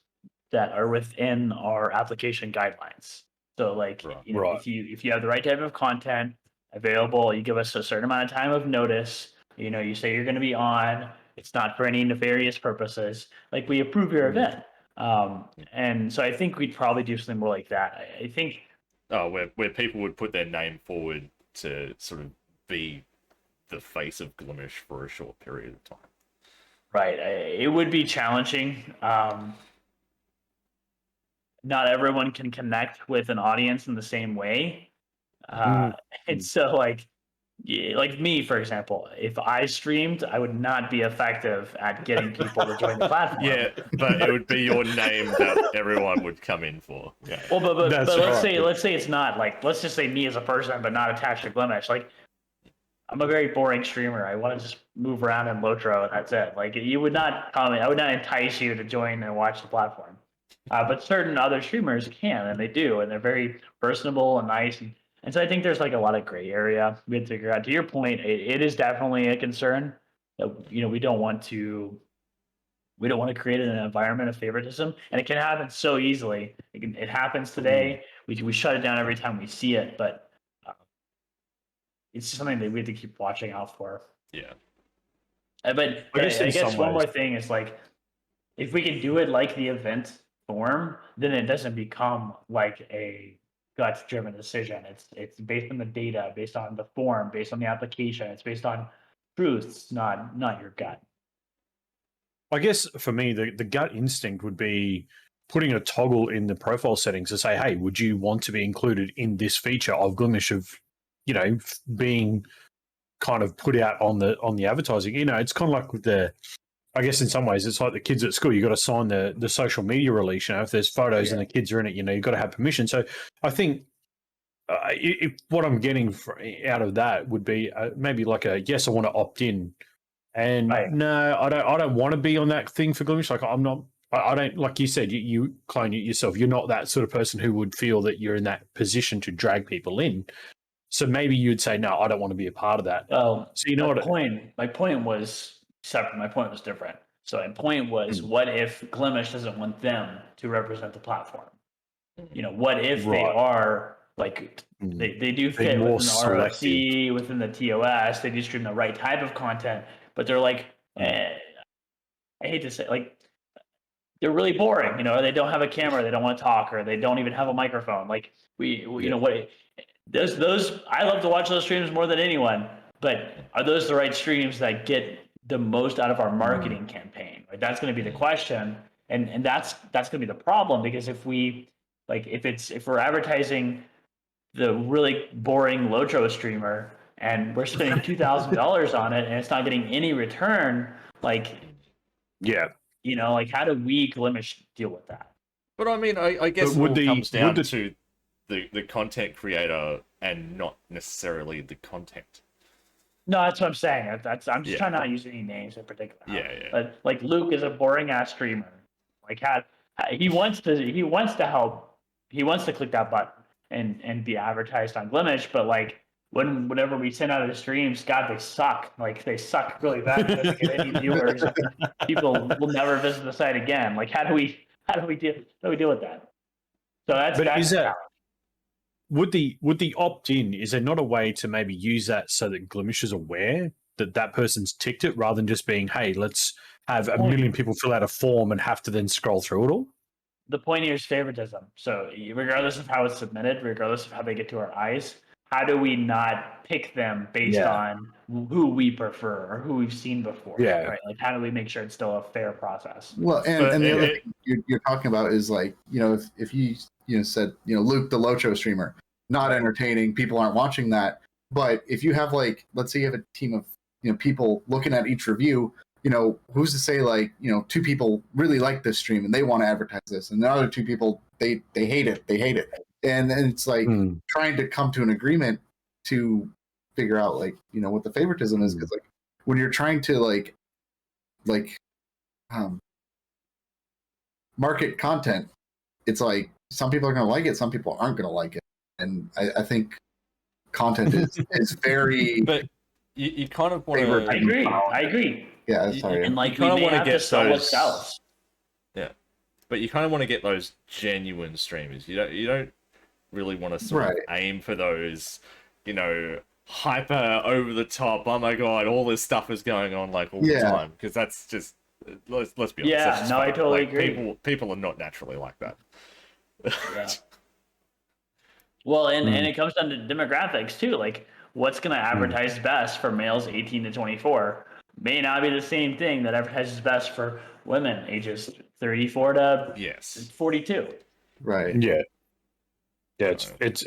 that are within our application guidelines. So if you have the right type of content available, you give us a certain amount of time of notice. You say you're going to be on. It's not for any nefarious purposes. Like, we approve your event. And so I think we'd probably do something more like that. I think.
Where people would put their name forward to sort of be the face of Glimesh for a short period of time.
Right. It would be challenging. Not everyone can connect with an audience in the same way. And so, like me, for example, if I streamed, I would not be effective at getting people to join the platform.
Yeah, but it would be your name that everyone would come in for. Yeah.
Well, but let's say it's not, like, let's just say me as a person, but not attached to Glimesh. Like, I'm a very boring streamer. I want to just move around in Lotro, and that's it. Like, you would not comment. I would not entice you to join and watch the platform. But certain other streamers can, and they do, and they're very personable and nice. And so I think there's like a lot of gray area we have to figure out. To your point, it is definitely a concern that we don't want to create an environment of favoritism, and it can happen so easily. It happens today. We shut it down every time we see it, but it's just something that we have to keep watching out for.
Yeah.
But I guess one more thing is, like, if we can do it like the event form, then it doesn't become like a gut-driven decision. It's based on the data, based on the form, based on the application. It's based on truths, not your gut.
I guess for me, the gut instinct would be putting a toggle in the profile settings to say, hey, would you want to be included in this feature of Glimesh of, being kind of put out on the advertising? It's kind of like with I guess in some ways it's like the kids at school. You got to sign the social media release. If there's photos and the kids are in it, you've got to have permission. So I think if what I'm getting out of that would be maybe like a yes, I want to opt in, and no, I don't want to be on that thing for Glimesh. Like, I'm not. I don't, like you said, you clone it yourself. You're not that sort of person who would feel that you're in that position to drag people in. So maybe you'd say, no, I don't want to be a part of that.
Well,
so you know what?
My point was separate. My point was different. So my point was, what if Glimesh doesn't want them to represent the platform? What if they are like they do fit
more
within the RFC, within the TOS, they do stream the right type of content, but they're like, I hate to say, like, they're really boring. They don't have a camera, they don't want to talk, or they don't even have a microphone. Like we what those I love to watch those streams more than anyone. But are those the right streams that get the most out of our marketing campaign? Right? That's going to be the question, and that's going to be the problem, because if we're advertising the really boring Lotro streamer and we're spending $2,000 on it and it's not getting any return, like how do we Glimesh deal with that?
But I mean, I guess it all comes down to the content creator and not necessarily the content.
No, that's what I'm saying. I'm just trying not to use any names in particular.
Yeah.
But like Luke is a boring ass streamer. Like he wants to help. He wants to click that button and be advertised on Glimesh. But like whenever we send out the streams, God, they suck. Like they suck really bad. They don't get any viewers. People will never visit the site again. Like how do we deal with that? So that's
Would the opt-in, is there not a way to maybe use that so that Glimesh is aware that person's ticked it, rather than just being, hey, let's have a million people fill out a form and have to then scroll through it all?
The point here is favoritism. So regardless of how it's submitted, regardless of how they get to our eyes, how do we not pick them based on who we prefer or who we've seen before?
Yeah.
Right? Like how do we make sure it's still a fair process?
Well, and the other thing you're talking about is like, if you said, Luke, the Locho streamer, not entertaining, people aren't watching that. But if you have like, let's say you have a team of, people looking at each review, who's to say like, two people really like this stream and they want to advertise this, and the other two people, they hate it. And it's like trying to come to an agreement to figure out like, what the favoritism is. Because like when you're trying to like market content, it's like some people are going to like it, some people aren't going to like it. And I think content is very.
But you kind of want to.
I agree.
Yeah, sorry.
And like you kind of want to get those.
Yeah, but you kind of want to get those genuine streamers. You don't really want to sort of aim for those, hyper over the top. Oh my god, all this stuff is going on like all the time, because that's just let's be honest.
Yeah, no, I totally agree.
People are not naturally like that.
Yeah. Well, and it comes down to demographics too. Like, what's going to advertise best for males 18 to 24 may not be the same thing that advertises best for women ages 34 to 42.
Right.
Yeah. Yeah. It's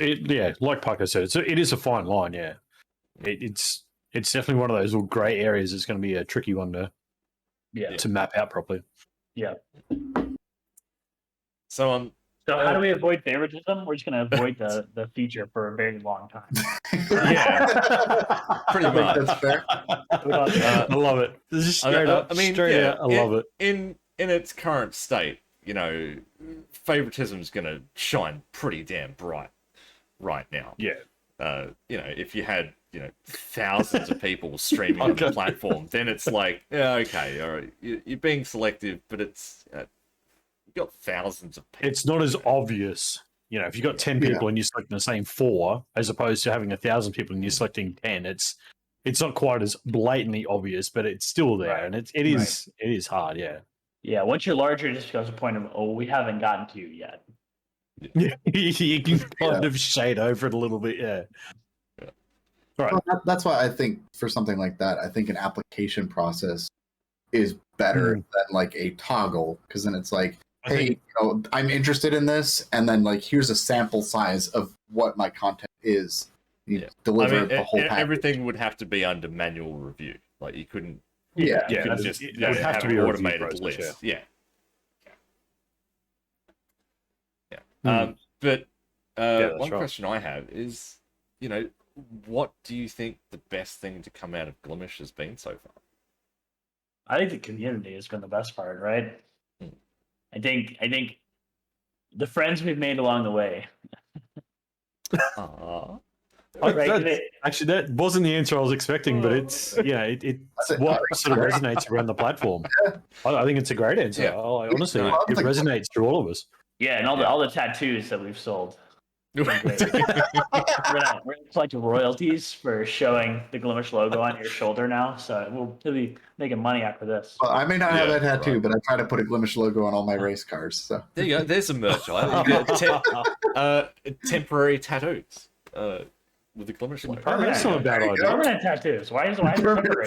like Parker said, it is a fine line. Yeah. It's definitely one of those little gray areas. It's going to be a tricky one to map out properly.
Yeah.
So
how do we avoid favoritism? We're just going to avoid the feature for a very long time.
Pretty much.
That's fair.
I love it. This is straight up. I love it.
In its current state, favoritism is going to shine pretty damn bright right now.
Yeah.
If you had thousands of people streaming on the platform, then it's like, okay, all right, you're being selective, but it's. Got thousands of people.
It's not as obvious, if you've got 10 people and you're selecting the same 4, as opposed to having 1,000 people and you're selecting 10. It's not quite as blatantly obvious, but it's still there, and it is hard.
Yeah. Once you're larger, it just becomes a point of, we haven't gotten to you yet.
You can kind of shade over it a little bit. Yeah. Right.
Well, that's why I think for something like that, I think an application process is better than like a toggle, because then it's like, hey, I'm interested in this, and then like here's a sample size of what my content is. You deliver the whole package.
Everything would have to be under manual review. Like you couldn't.
You
couldn't just it would have to be an automated list. Yeah. But one question I have is, what do you think the best thing to come out of Glimesh has been so far?
I think the community has been the best part, right? I think the friends we've made along the way.
Actually, that wasn't the answer I was expecting, but it's what sort of resonates around the platform. I think it's a great answer.
Yeah.
Honestly, it resonates through all of us.
Yeah, and all the tattoos that we've sold. We're gonna collect royalties for showing the Glimesh logo on your shoulder now, so we'll be making money after this.
Well, I may not have that tattoo, but I try to put a Glimesh logo on all my race cars. So
There you go. There's some merch. You get temporary tattoos with the Glimesh logo.
That's not a bad idea.
Permanent tattoos. Why is it temporary?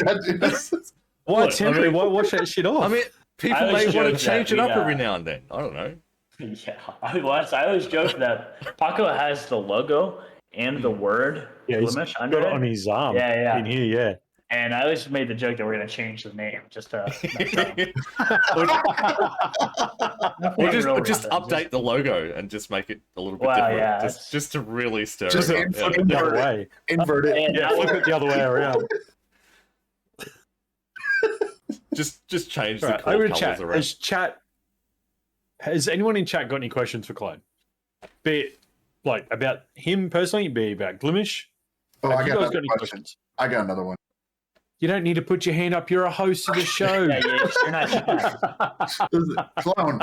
Why temporary? Why wash that shit off?
I mean, people may want to change it up every now and then. I don't know.
Yeah, I always joke that Paco has the logo and the word Glimesh under it
on his arm.
Yeah.
In here, yeah.
And I always made the joke that we're going to change the name just to
or just update the logo and just make it a little bit different.
Yeah,
just to really stir it
up. Flip it the other way.
Invert it.
Yeah, flip it the other way around.
just change the core colors around.
Has anyone in chat got any questions for Clone? Be it like about him personally, be it about Glimesh?
Oh, I got any questions. I got another one.
You don't need to put your hand up. You're a host of the show.
You're not
Clone,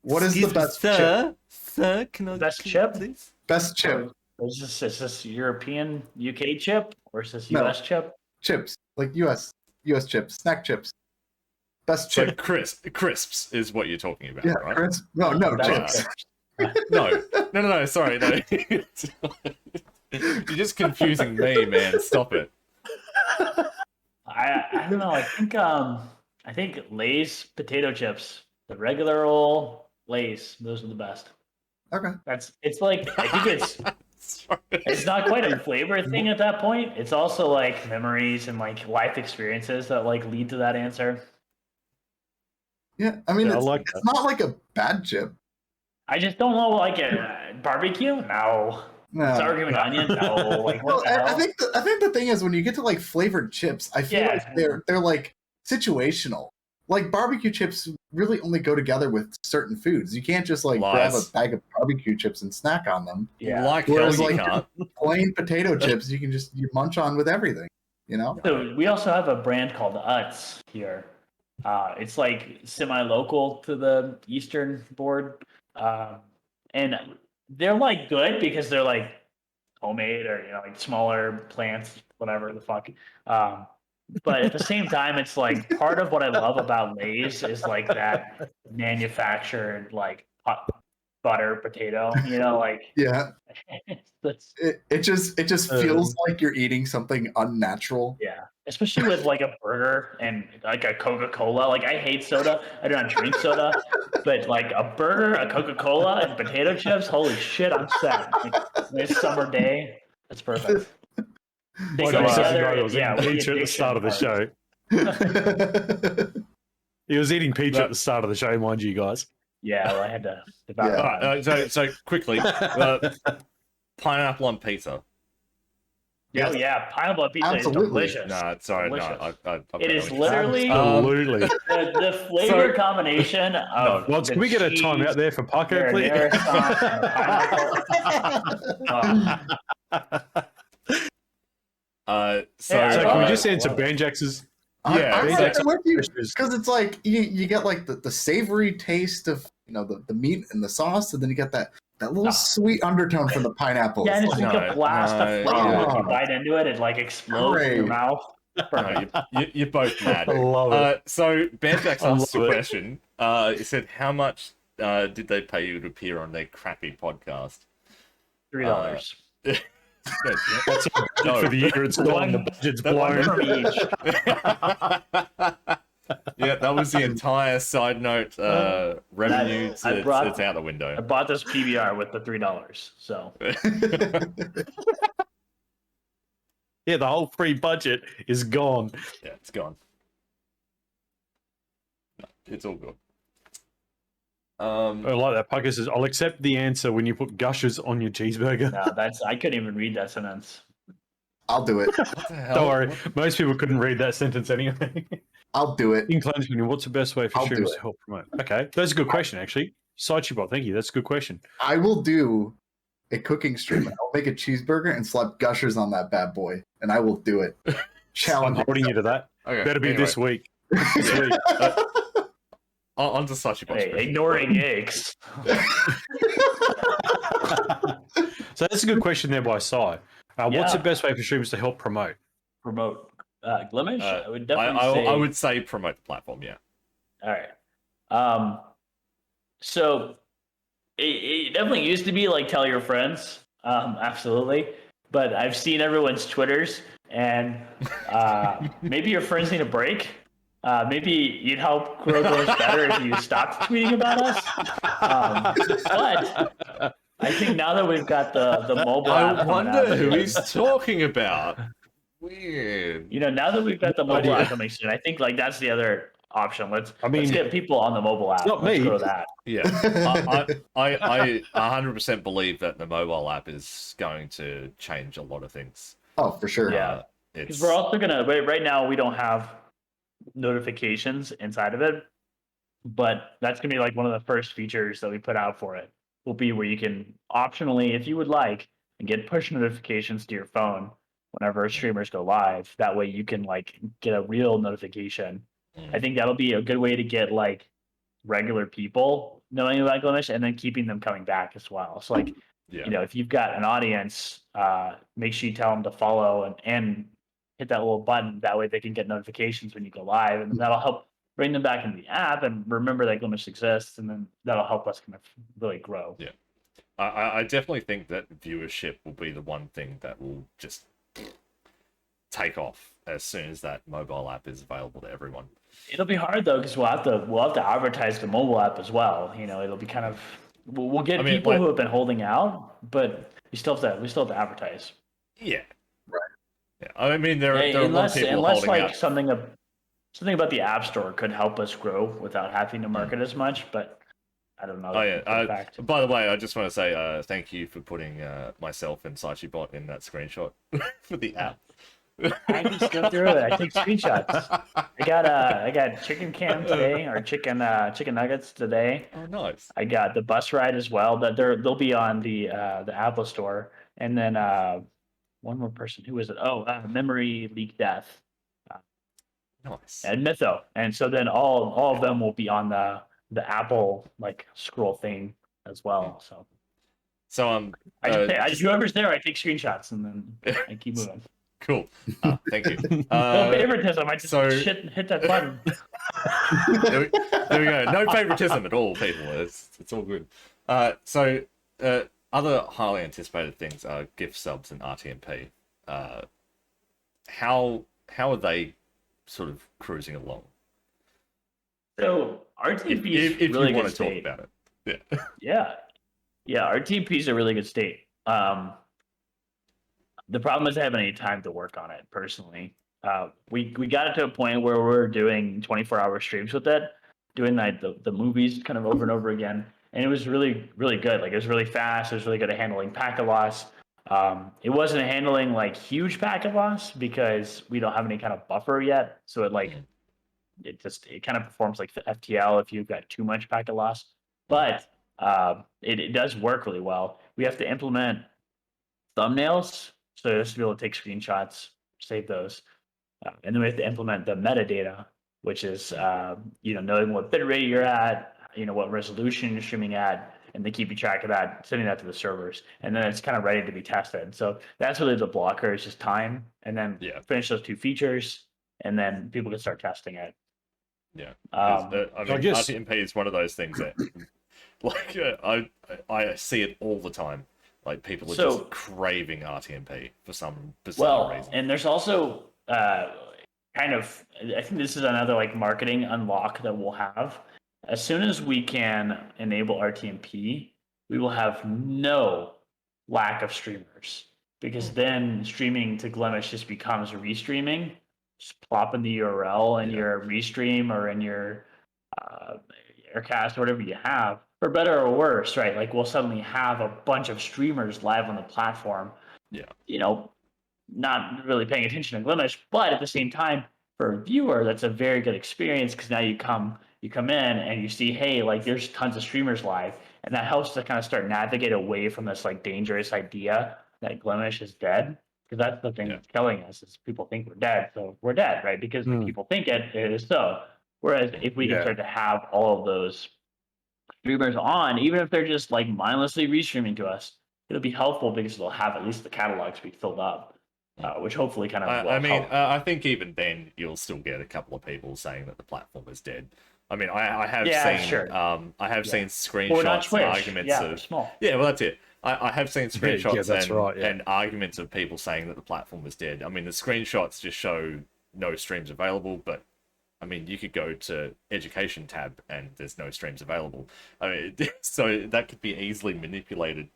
what is the best chip?
Sir, can I
best chip?
Please?
Best chip.
Is this European UK chip or is this US chip?
Chips, like US chips, snack chips. Best chip.
So crisps is what you're talking about,
yeah,
right?
Crisps? No, chips.
No, sorry, no. You're just confusing me, man. Stop it.
I don't know. I think Lay's potato chips, the regular old Lay's, those are the best.
Okay.
It's like I think it's not quite a flavor thing at that point. It's also like memories and like life experiences that like lead to that answer.
Yeah, I mean, it's not like a bad chip.
I just don't know, like a barbecue. No. Sour cream and onion. No. Like,
I think the thing is when you get to like flavored chips, I feel like they're like situational. Like barbecue chips really only go together with certain foods. You can't just like grab a bag of barbecue chips and snack on them.
Yeah.
Whereas like plain potato chips, you can just munch on with everything. You know.
So we also have a brand called Utz here. It's like semi-local to the Eastern board, and they're like good because they're like homemade or like smaller plants, whatever the fuck. But at the same time, it's like part of what I love about Lay's is like that manufactured like butter potato, like
yeah. It just feels like you're eating something unnatural.
Yeah, especially with like a burger and like a Coca-Cola. Like I hate soda. I do not drink soda, but like a burger, a Coca-Cola, and potato chips. Holy shit, I'm set. Like, this summer day, that's perfect.
He was eating pizza at the start of the show. He was eating pizza at the start of the show, mind you guys.
Yeah, well, I had to.
All right, so quickly, pineapple on pizza.
Yeah, pineapple on pizza is delicious.
No, sorry,
delicious.
no.
It is literally
absolutely
the flavor combination of.
Well, can we get a timeout there for Paco, please? So can we just answer Banjax's?
I'm with you because it's like you get like the savory taste of the meat and the sauce, and then you get that little sweet undertone from the pineapple.
Yeah, and it's like a blast of flavor. When you bite into it, it like explodes in your mouth.
You're both mad.
I love it.
So Banjax asked a question. He said, "How much did they pay you to appear on their crappy podcast?"
$3.
That's for the year. It's gone. The budget's blown.
Yeah, that was the entire side note revenue. It's out the window.
I bought this PBR with the $3, so.
Yeah, the whole free budget is gone.
Yeah, it's gone. No, it's all good.
I like that. Pucker says, "I'll accept the answer when you put gushers on your cheeseburger."
No, I couldn't even read that sentence.
I'll do it.
What the hell?
Don't worry, most people couldn't read that sentence anyway.
I'll do it.
In Clone's opinion, what's the best way for streamers to help promote? Okay, that's a good question, actually. Sideshipbot, thank you. That's a good question.
I will do a cooking stream. I'll make a cheeseburger and slap gushers on that bad boy, and I will do it.
I'm
Challenge.
holding you to that.
Okay,
Better be this week. This week.
On to Sachi Bot's question.
Ignoring eggs.
So that's a good question there by Si. What's
Yeah.
the best way for streamers to help promote?
Promote Glimesh? I would definitely say.
I would say promote the platform. Yeah.
All right. So it definitely used to be like tell your friends. Absolutely. But I've seen everyone's Twitters, and maybe your friends need a break. Maybe you'd help grow Glimesh better if you stopped tweeting about us. But I think now that we've got the mobile app,
I wonder who he's talking about. Weird.
Now that we've got the mobile app coming soon, I think like that's the other option. Let's get people on the mobile app.
Not
let's
me.
grow that.
Yeah, I 100% believe that the mobile app is going to change a lot of things.
Oh, for sure.
Yeah, because we're also gonna right now we don't have notifications inside of it, but that's gonna be like one of the first features that we put out for it. Will be where you can optionally, if you would like, and get push notifications to your phone whenever streamers go live. That way you can like get a real notification. I think that'll be a good way to get like regular people knowing about Glimesh and then keeping them coming back as well. So like, if you've got an audience, make sure you tell them to follow and hit that little button. That way they can get notifications when you go live, and that'll help bring them back into the app and remember that Glimesh exists, and then that'll help us kind of really grow.
Yeah. I definitely think that viewership will be the one thing that will just take off as soon as that mobile app is available to everyone.
It'll be hard though, because we'll have to advertise the mobile app as well. It'll be kind of we'll get people who have been holding out, but we still have to advertise.
Yeah.
Right.
Yeah. I mean, there are a lot of people
unless
holding
like
out.
something about the App Store could help us grow without having to market as much, but I don't know.
Oh yeah. By the way, I just want to say thank you for putting myself and SachiBot in that screenshot for the app.
I just go through it. I take screenshots. I got chicken cam today, or chicken nuggets today.
Oh, nice.
I got the bus ride as well. That they'll be on the Apple Store, and then one more person. Who is it? Oh, Memory Leak Death.
Nice.
And Mytho, and so then all of them will be on the Apple like scroll thing as well. So whoever's there, I take screenshots and then I keep moving.
Cool. Thank you.
No favoritism. I just hit that button.
There we go. No favoritism at all, people. It's all good. So other highly anticipated things are gift subs and Rtmp. How are they sort of cruising along?
So Rtmp is
if
really
you want
good
to talk
state.
about it.
Yeah. Rtmp is a really good state. The problem is I haven't any time to work on it personally. We got it to a point where we're doing 24-hour streams with it, doing like the movies kind of over and over again, and it was really, really good. Like, it was really fast. It was really good at handling packet loss. It wasn't handling like huge packet loss because we don't have any kind of buffer yet. So it kind of performs like the FTL if you've got too much packet loss, but it does work really well. We have to implement thumbnails, so just to be able to take screenshots, save those, and then we have to implement the metadata, which is knowing what bitrate you're at, what resolution you're streaming at, and they keep you track of that, sending that to the servers, and then it's kind of ready to be tested. So that's really the blocker, is just time, and then finish those two features, and then people can start testing it.
Yeah, I guess Rtmp is one of those things that, like, I see it all the time. Like, people are just craving Rtmp for some bizarre reason. And
there's also I think this is another like marketing unlock that we'll have. As soon as we can enable Rtmp, we will have no lack of streamers, because then streaming to Glimesh just becomes restreaming. Just plop in the URL in your restream or in your Aircast or whatever you have, for better or worse, right? Like, we'll suddenly have a bunch of streamers live on the platform. Not really paying attention to Glimesh, but at the same time, for a viewer, that's a very good experience, because now you come in and you see, hey, like, there's tons of streamers live, and that helps to kind of start navigate away from this like dangerous idea that Glimesh is dead, because that's the thing that's killing us is people think we're dead, so we're dead, right? Because people think it is so. Whereas if we can start to have all of those streamers on, even if they're just like mindlessly restreaming to us, it'll be helpful because they'll have at least the catalog to be filled up, which hopefully kind of will help.
I think even then you'll still get a couple of people saying that the platform is dead. I mean, I have seen I have seen screenshots and arguments of
small.
Yeah, well that's it. I have seen screenshots and arguments of people saying that the platform is dead. I mean, the screenshots just show no streams available, but I mean, you could go to education tab and there's no streams available. I mean, so that could be easily manipulated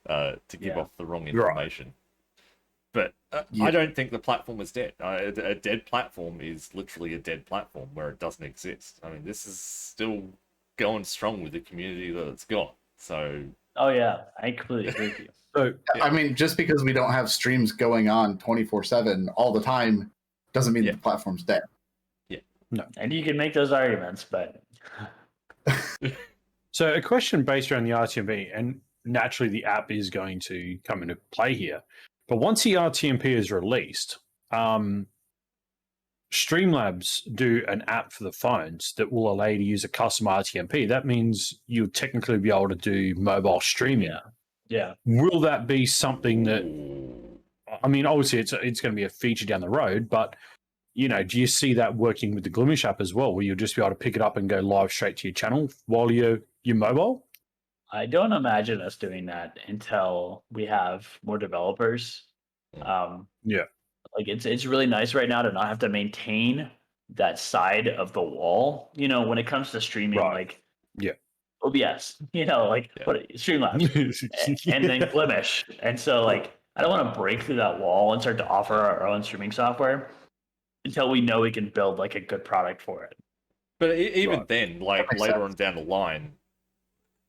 to give off the wrong information. But I don't think the platform is dead. A dead platform is literally a dead platform where it doesn't exist. I mean, this is still going strong with the community that it's got. So.
Oh yeah, I completely agree with you.
So, I mean, just because we don't have streams going on 24/7 all the time doesn't mean the platform's dead.
Yeah.
No.
And you can make those arguments, but.
So a question based around the RTMP, and naturally the app is going to come into play here. But once the RTMP is released, Streamlabs do an app for the phones that will allow you to use a custom RTMP. That means you'll technically be able to do mobile streaming.
Yeah.
Will that be something that, I mean, obviously it's going to be a feature down the road, but, you know, do you see that working with the Glimesh app as well, where you'll just be able to pick it up and go live straight to your channel while you're mobile?
I don't imagine us doing that until we have more developers. Like it's really nice right now to not have to maintain that side of the wall. You know, when it comes to streaming, like OBS, you know, like Streamlabs and then Glimesh. And so like I don't want to break through that wall and start to offer our own streaming software until we know we can build like a good product for it.
But even then, like later on down the line,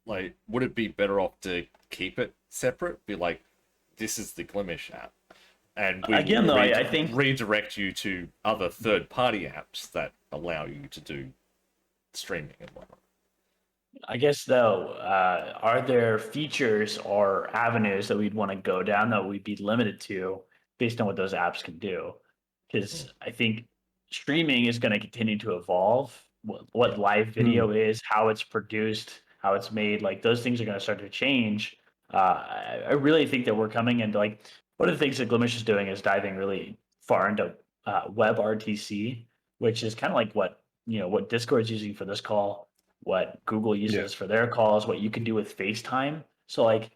like would it be better off to keep it separate? Be like, this is the Glimesh app. And we
again, though, I think
redirect you to other third-party apps that allow you to do streaming and whatnot.
I guess though, are there features or avenues that we'd want to go down that we'd be limited to based on what those apps can do? Because I think streaming is going to continue to evolve. What live video is, how it's produced, how it's made, like those things are going to start to change. I really think that we're coming into like. One of the things that Glimesh is doing is diving really far into WebRTC, which is kind of like what Discord's using for this call, what Google uses for their calls, what you can do with FaceTime. So like,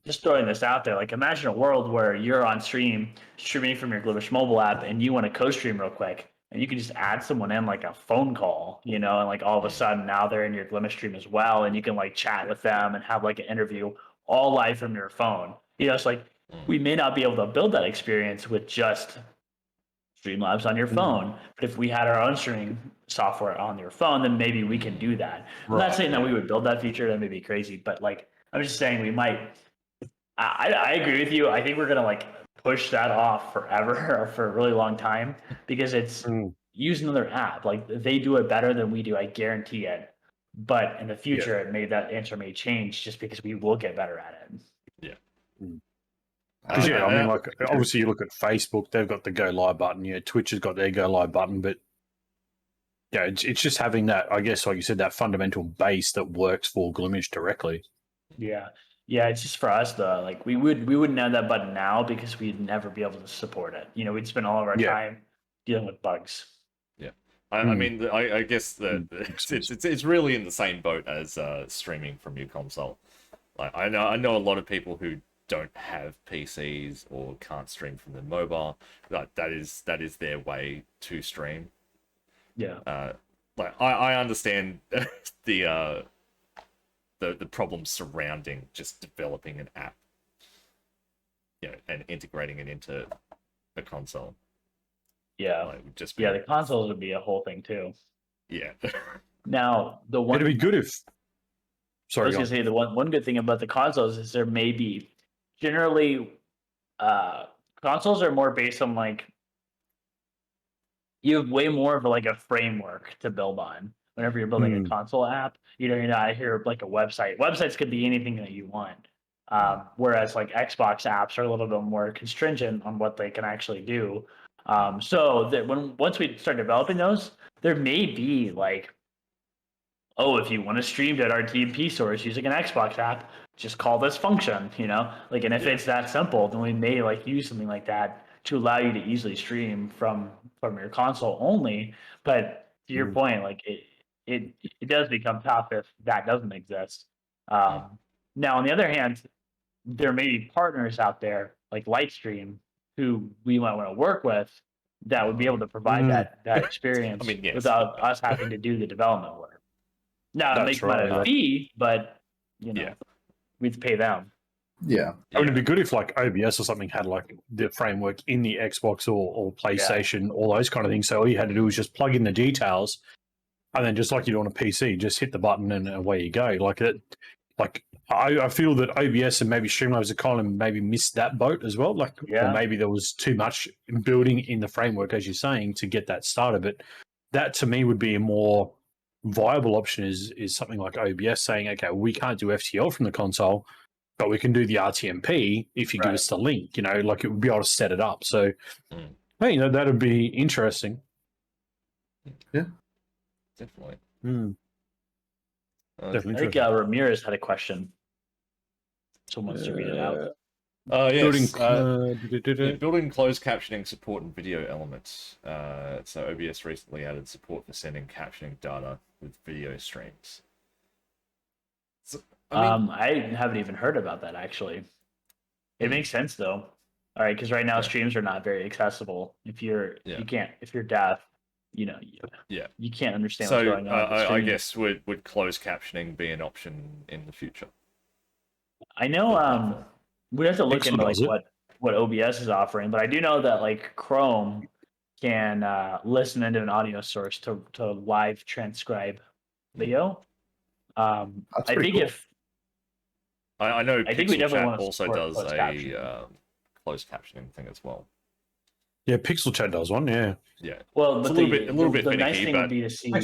just throwing this out there, like imagine a world where you're on streaming from your Glimesh mobile app, and you want to co-stream real quick, and you can just add someone in like a phone call, you know, and like all of a sudden now they're in your Glimesh stream as well, and you can like chat with them and have like an interview all live from your phone. You know, it's like. We may not be able to build that experience with just Streamlabs on your phone, but if we had our own streaming software on your phone, then maybe we can do that. I'm not saying that we would build that feature, that may be crazy, but like I'm just saying we might. I agree with you. I think we're gonna like push that off forever or for a really long time because it's use another app. Like they do it better than we do, I guarantee it. But in the future, that answer may change just because we will get better at it.
Yeah.
Because I mean, like obviously you look at Facebook, they've got the go live button. Yeah, Twitch has got their go live button, but yeah, it's just having that. I guess, like you said, that fundamental base that works for Glimesh directly.
Yeah, it's just for us though. Like we wouldn't have that button now because we'd never be able to support it. You know, we'd spend all of our time dealing with bugs.
Yeah, I mean, I guess it's really in the same boat as streaming from your console. Like I know a lot of people who don't have PCs or can't stream from their mobile. That is their way to stream.
Yeah.
Like I understand the problems surrounding just developing an app, you know, and integrating it into a console.
Yeah.
Like,
the consoles would be a whole thing too.
Yeah.
Now the one.
It'd be good if. Sorry.
I was gonna say the one good thing about the consoles is there may be. Generally, consoles are more based on like you have way more of like a framework to build on. whenever you're building a console app. You're not here like a website. Websites could be anything that you want. Whereas like Xbox apps are a little bit more constringent on what they can actually do. So that once we start developing those, there may be like, oh, if you want to stream to an Rtmp source using an Xbox app, just call this function, like, and if it's that simple, then we may like use something like that to allow you to easily stream from your console only. But to your point, like it does become tough if that doesn't exist. Now, on the other hand, there may be partners out there like Lightstream who we might want to work with that would be able to provide that experience without us having to do the development work. Now, it makes money a fee, but we'd pay them.
Yeah.
I mean, it'd be good if like OBS or something had like the framework in the Xbox or PlayStation, all those kind of things. So all you had to do was just plug in the details, and then just like you do on a PC, just hit the button and away you go. I feel that OBS and maybe Streamlabs have kind of maybe missed that boat as well. Or maybe there was too much building in the framework, as you're saying, to get that started. But that to me would be a more viable option is something like OBS saying, okay, we can't do FTL from the console, but we can do the Rtmp if you give us the link, like it would be able to set it up. So, hey, that'd be interesting.
Yeah,
definitely.
I think Ramirez had a question. Someone wants to read it out.
Yes. Building closed captioning support and video elements. So OBS recently added support for sending captioning data with video streams. So,
I haven't even heard about that, actually. It makes sense, though. All right, because right now streams are not very accessible. If you're deaf, you can't understand what's going on.
I guess would closed captioning be an option in the future?
I know we'd have to look into like what OBS is offering, but I do know that like Chrome can listen into an audio source to live transcribe video. I think
cool.
I know
I think we definitely
Chat
want to
also does a closed captioning thing as well.
Yeah, Pixel Chat does one. Yeah.
Yeah.
Well,
it's
but
a little bit
the
finicky,
nice thing would be to see. I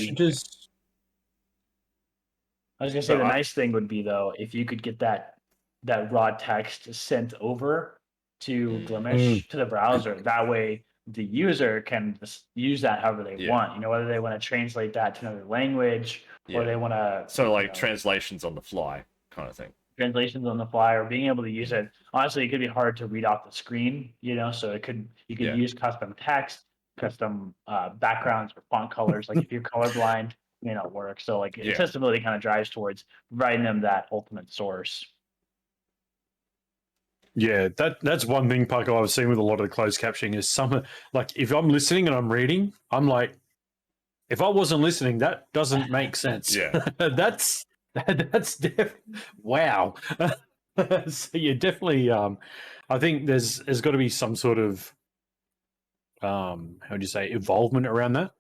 was gonna say the nice thing would be though if you could get that raw text sent over to Glimesh to the browser. That way, the user can use that however they want. Whether they want to translate that to another language or they want to.
So like translations on the fly kind of thing.
Translations on the fly, or being able to use it. Honestly, it could be hard to read off the screen. So you could use custom text, custom backgrounds or font colors. Like if you're colorblind, it may not work. So like accessibility kind of drives towards providing them that ultimate source.
Yeah, that's one thing, Paco, I've seen with a lot of the closed captioning is some like if I'm listening and I'm reading, I'm like, if I wasn't listening, that doesn't make sense.
Yeah,
that's wow. So you definitely, I think there's got to be some sort of how would you say involvement around that.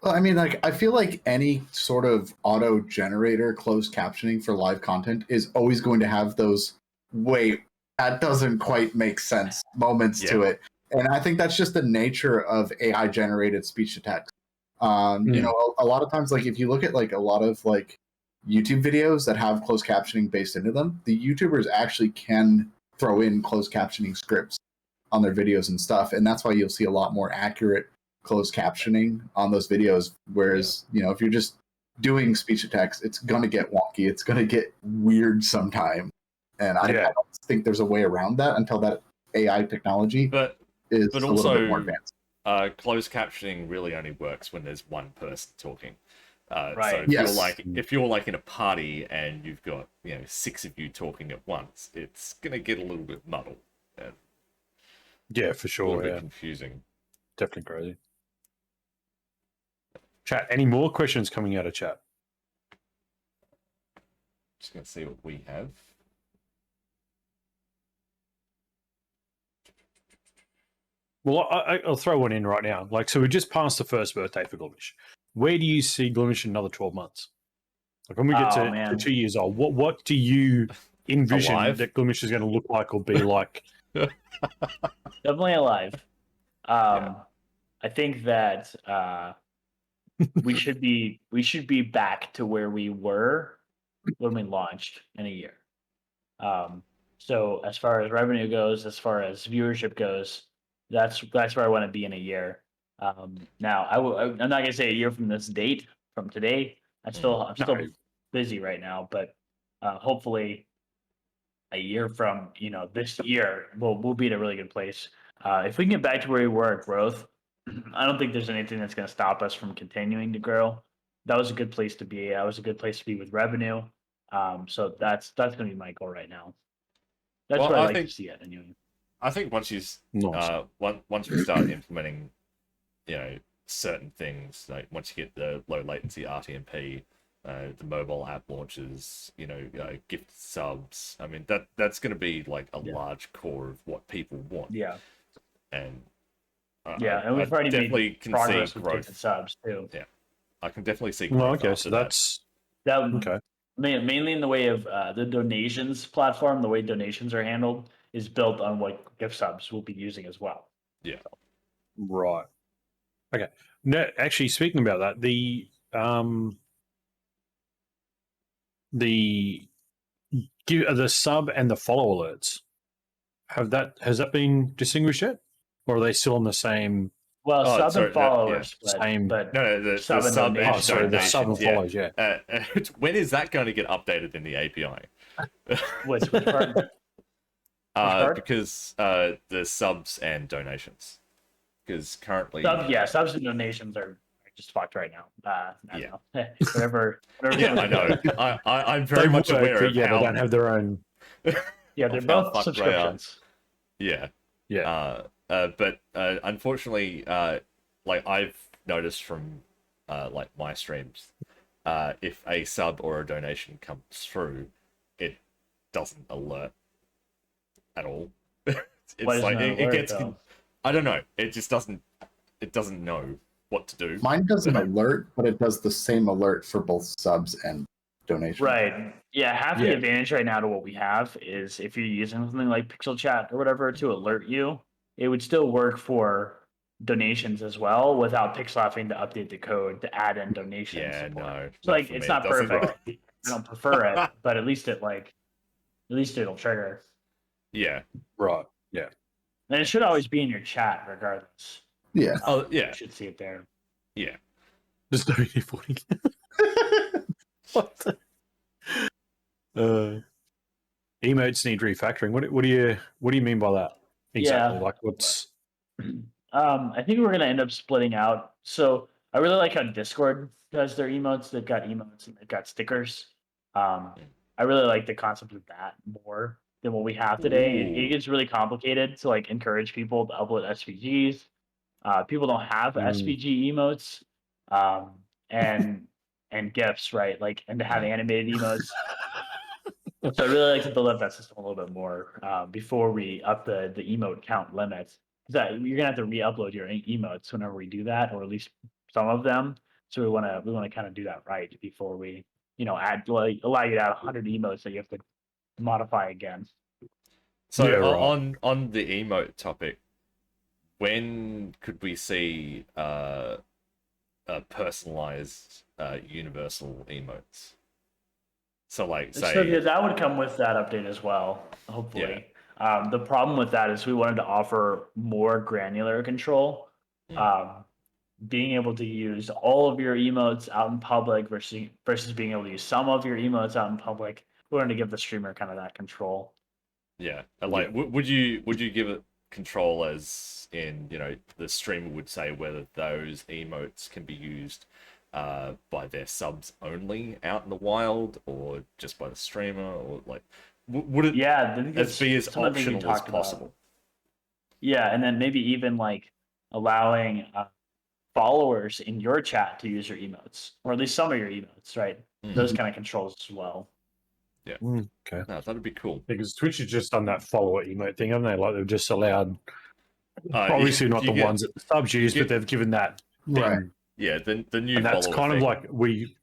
Well, I mean, like I feel like any sort of auto generator closed captioning for live content is always going to have those wait, that doesn't quite make sense moments to it. And I think that's just the nature of AI generated speech to text. A lot of times, like if you look at like a lot of like YouTube videos that have closed captioning based into them, the YouTubers actually can throw in closed captioning scripts on their videos and stuff. And that's why you'll see a lot more accurate closed captioning on those videos. Whereas, if you're just doing speech to text, it's going to get wonky. It's going to get weird sometime. And I don't think there's a way around that until that AI technology is a little bit more advanced.
Closed captioning really only works when there's one person talking.
Right.
So if you're like in a party and you've got 6 of you talking at once, it's gonna get a little bit muddled.
Yeah, for sure.
A little bit confusing.
Definitely crazy. Chat. Any more questions coming out of chat?
Just gonna see what we have.
Well, I'll throw one in right now. Like, so we just passed the first birthday for Glimesh. Where do you see Glimesh in another 12 months? Like when we get to 2 years old, what do you envision that Glimesh is going to look like or be like?
Definitely alive. I think that we should be back to where we were when we launched in a year. So as far as revenue goes, as far as viewership goes, that's where I want to be in a year. Now I'm not gonna say a year from this date from today. I'm still busy right now, but hopefully a year from this year we'll be in a really good place. If we can get back to where we were at growth, I don't think there's anything that's going to stop us from continuing to grow. That was a good place to be. That was a good place to be with revenue. So that's going to be my goal right now. That's where I like to see it. Anyway.
I think once you once we start implementing, certain things, like once you get the low latency Rtmp, the mobile app launches, gift subs. I mean that's going to be like a large core of what people want.
Yeah.
And
and we've already made progress with gifted subs too.
Yeah, I can definitely see growth.
Okay, so that's okay.
Mainly in the way of the donations platform. The way donations are handled is built on what gift subs will be using as well.
Yeah.
Right. Okay. No, actually, speaking about that, the sub and the follow alerts has that been distinguished yet, or are they still on the same?
Well, sub and follow are split,
same.
But
the sub and
the sub and follows. Yeah.
When is that going to get updated in the API?
Which part?
Because the subs and donations. Because currently,
subs and donations are just fucked right now. I don't know. whatever.
Yeah, I know. I'm very much aware of
how they don't have their own.
Yeah, they're both subscriptions.
Yeah.
But
unfortunately, like I've noticed from like my streams, if a sub or a donation comes through, it doesn't alert at all. It's like it gets.
Though?
I don't know. It just doesn't. It doesn't know what to do.
Mine doesn't alert, but it does the same alert for both subs and donations.
Right. Yeah. Half the advantage right now to what we have is if you're using something like Pixel Chat or whatever to alert you, it would still work for donations as well without Pixel having to update the code to add in donations.
Yeah, no.
So like it's not perfect. I don't prefer it, but at least it'll trigger.
Yeah.
Right. Yeah.
And it should always be in your chat regardless.
Yeah.
Oh yeah.
You should see it there.
Yeah.
There's no reporting. What the? Emotes need refactoring. What do you mean by that? Exactly.
Yeah.
Like what's
I think we're gonna end up splitting out. So I really like how Discord does their emotes. They've got emotes and they've got stickers. I really like the concept of that more than what we have today. It gets really complicated to like encourage people to upload SVGs. People don't have SVG emotes and GIFs, right? Like, and to have animated emotes. So I really like to build up that system a little bit more before we up the emote count limits. Because you're gonna have to re-upload your emotes whenever we do that, or at least some of them. So we want to kind of do that right before we, allow you to add 100 emotes that you have to modify again.
So on the emote topic, when could we see personalized universal emotes? So like say
so that would come with that update as well, hopefully. Yeah. The problem with that is we wanted to offer more granular control. Being able to use all of your emotes out in public versus being able to use some of your emotes out in public. We wanted to give the streamer kind of that control.
Yeah, and like would you give it control as in the streamer would say whether those emotes can be used by their subs only out in the wild or just by the streamer, or like would it be as optional as possible?
About. Yeah, and then maybe even like allowing followers in your chat to use your emotes, or at least some of your emotes, right? Those kind of controls as well.
Yeah.
Okay.
No, that'd be cool.
Because Twitch has just done that follower emote thing, haven't they? Like they've just allowed, obviously not the ones that the subs use, but they've given that thing.
Right.
Yeah, the new.
And that's kind of like we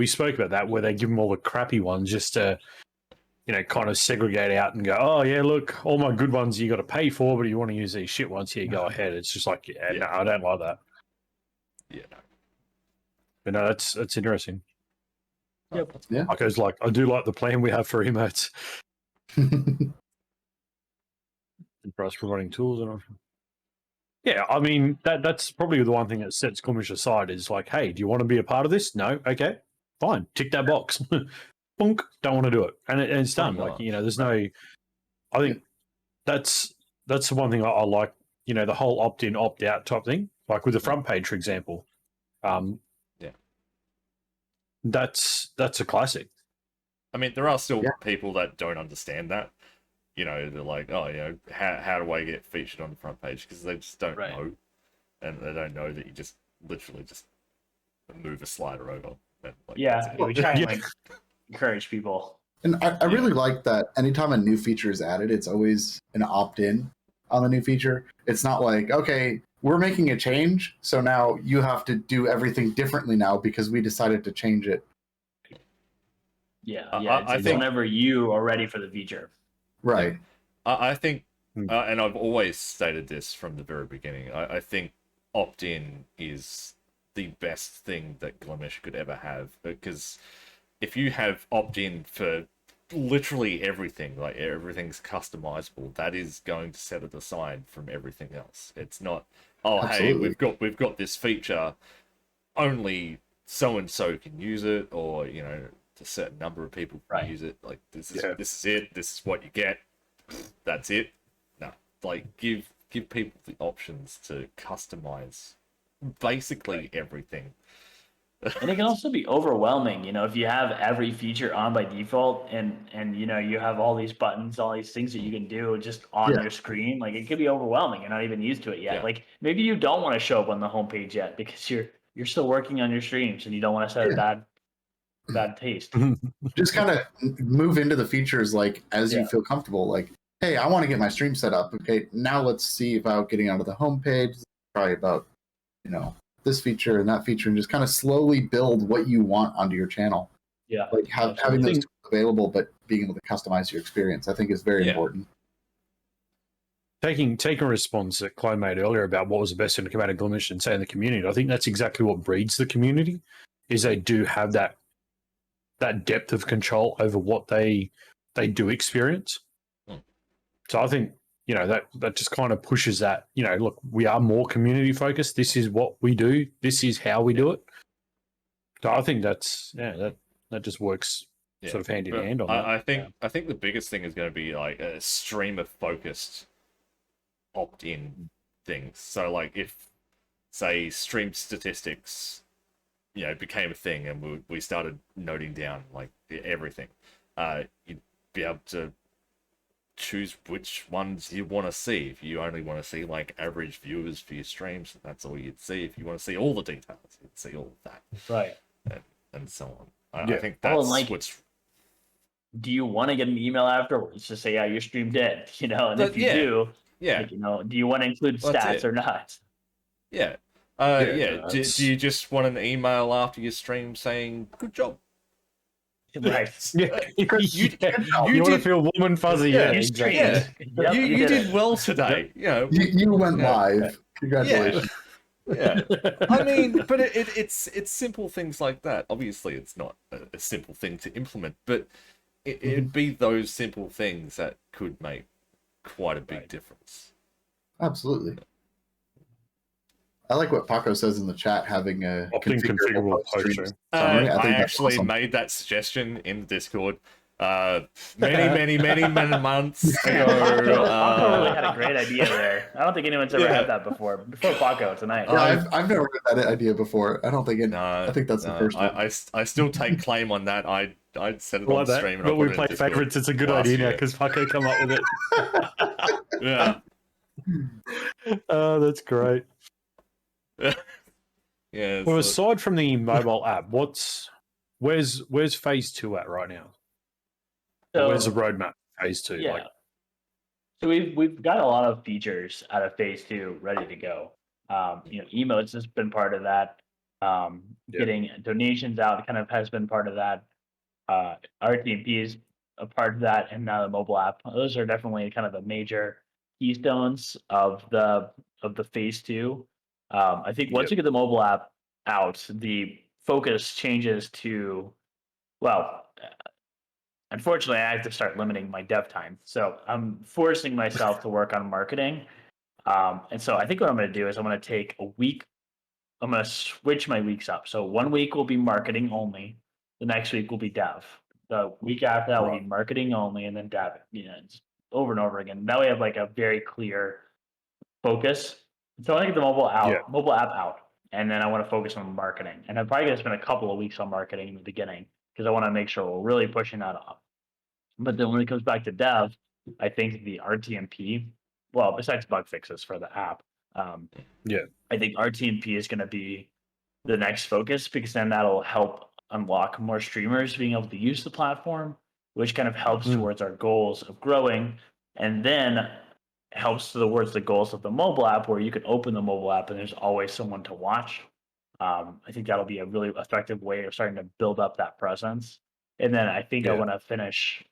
spoke about that, where they give them all the crappy ones just to, kind of segregate out and go, oh yeah, look, all my good ones you got to pay for, but you want to use these shit ones here, go ahead. It's just like, no, I don't like that.
Yeah, no.
But no, that's interesting.
Yep.
Yeah.
Paco's like, I do like the plan we have for emotes. For us providing tools and options. Yeah, I mean that's probably the one thing that sets Glimesh aside is like, hey, do you want to be a part of this? No, okay, fine, tick that box. Bonk, don't want to do it, and it's done. Like there's no. I think that's the one thing I like. The whole opt-in, opt-out type thing, like with the front page, for example. That's a classic.
I mean, there are still people that don't understand that. They're like, oh, how do I get featured on the front page? Because they just don't know. And they don't know that you just literally just move a slider over. And,
we try and encourage people.
And I really like that anytime a new feature is added, it's always an opt-in on the new feature. It's not like, okay, we're making a change, so now you have to do everything differently now because we decided to change it.
I think whenever you are ready for the feature.
Right.
I think, and I've always stated this from the very beginning, I think opt-in is the best thing that Glimesh could ever have. Because if you have opt-in for literally everything, like everything's customizable, that is going to set it aside from everything else. It's not,
Absolutely.
hey, we've got this feature, only so-and-so can use it, or, a certain number of people can use it. Like this is it. This is what you get. That's it. No, like give people the options to customize basically everything.
And it can also be overwhelming, if you have every feature on by default, and you have all these buttons, all these things that you can do just on your screen. Like it could be overwhelming. You're not even used to it yet.
Yeah.
Like maybe you don't want to show up on the homepage yet because you're still working on your streams and you don't want to set a bad taste.
Just kind of move into the features like as you feel comfortable. Like, hey, I want to get my stream set up. Okay, now let's see about getting onto the homepage. Probably about this feature and that feature, and just kind of slowly build what you want onto your channel.
Yeah,
like having those tools available, but being able to customize your experience, I think, is very important.
Taking a response that Chloe made earlier about what was the best thing to come out of Glimesh and say in the community, I think that's exactly what breeds the community. Is they do have that depth of control over what they do experience. So I think that just kind of pushes that. Look, we are more community focused. This is what we do. This is how we do it. So I think that's that just works sort of hand in hand on that.
I think the biggest thing is going to be like a streamer focused opt-in things. So like if say stream statistics became a thing and we started noting down like everything, you'd be able to choose which ones you want to see. If you only want to see like average viewers for your streams, that's all you'd see. If you want to see all the details, you'd see all of that.
Right.
And so on. I think that's what's...
Do you want to get an email afterwards to say, your stream dead? And if you do, do you want to include stats or not?
Yeah. Do you just want an email after your stream saying, good job?
Right.
You want to feel warm and fuzzy.
Exactly.
Yep, you did well today.
You went live. Congratulations.
Yeah. I mean, but it's simple things like that. Obviously, it's not a simple thing to implement, but it'd be those simple things that could make quite a big difference.
Absolutely. I like what Paco says in the chat, having a configurable post.
I actually made that suggestion in the Discord many months ago.
Paco really had a great idea there. I don't think anyone's ever had that before Paco tonight.
Yeah, I've never had that idea before. I don't think I think that's the first one.
I still take claim on that. I'd set it on stream. And
but we play favorites. It's a good idea now because Paco come up with it.
Yeah.
Oh, that's great.
Yeah.
Well, aside from the mobile app, where's phase 2 at right now? So, where's the roadmap phase 2?
Yeah. So we've got a lot of features out of phase 2 ready to go. Emotes has been part of that. Getting donations out kind of has been part of that. Rtmp is a part of that, and now the mobile app. Those are definitely kind of the major keystones of the phase 2. I think once we get the mobile app out, the focus changes to, well, unfortunately, I have to start limiting my dev time. So I'm forcing myself to work on marketing. And so I think what I'm going to do is I'm going to take a week. I'm going to switch my weeks up. So 1 week will be marketing only. The next week will be dev. The week after that will be marketing only, and then dev. Just over and over again. That way, I have like a very clear focus. So I want to get the mobile app out, and then I want to focus on marketing. And I'm probably going to spend a couple of weeks on marketing in the beginning because I want to make sure we're really pushing that off. But then when it comes back to dev, I think the Rtmp, well, besides bug fixes for the app, I think Rtmp is going to be the next focus because then that'll help unlock more streamers being able to use the platform, which kind of helps towards our goals of growing, and then helps towards the goals of the mobile app where you can open the mobile app and there's always someone to watch. I think that'll be a really effective way of starting to build up that presence. And then I think I want to finish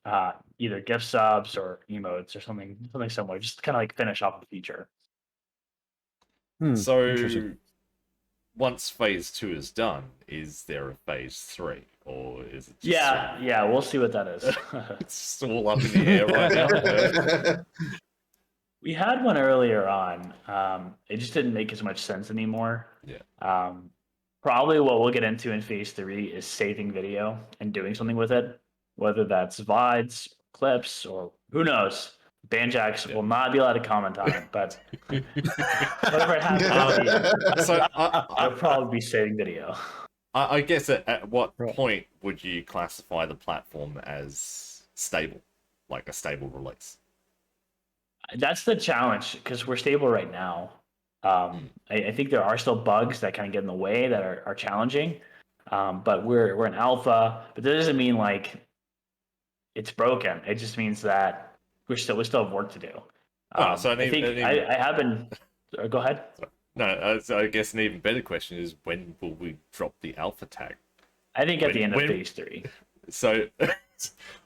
either gift subs or emotes or something similar, just to kind of like finish off the feature.
So once phase 2 is done, is there a phase 3? Or is it just
yeah, we'll see what that is.
It's all up in the air right now.
We had one earlier on. It just didn't make as much sense anymore.
Yeah.
Probably what we'll get into in phase 3 is saving video and doing something with it, whether that's VODs, clips, or who knows. Banjax will not be allowed to comment on it, but whatever it happens to be, I'll probably be saving video.
I guess at what point would you classify the platform as stable, like a stable release?
That's the challenge because we're stable right now. I think there are still bugs that kind of get in the way that are challenging, but we're in alpha. But that doesn't mean like it's broken. It just means that we still have work to do. I have been. Go ahead.
No, so I guess an even better question is when will we drop the alpha tag?
I think at the end of phase 3.
So,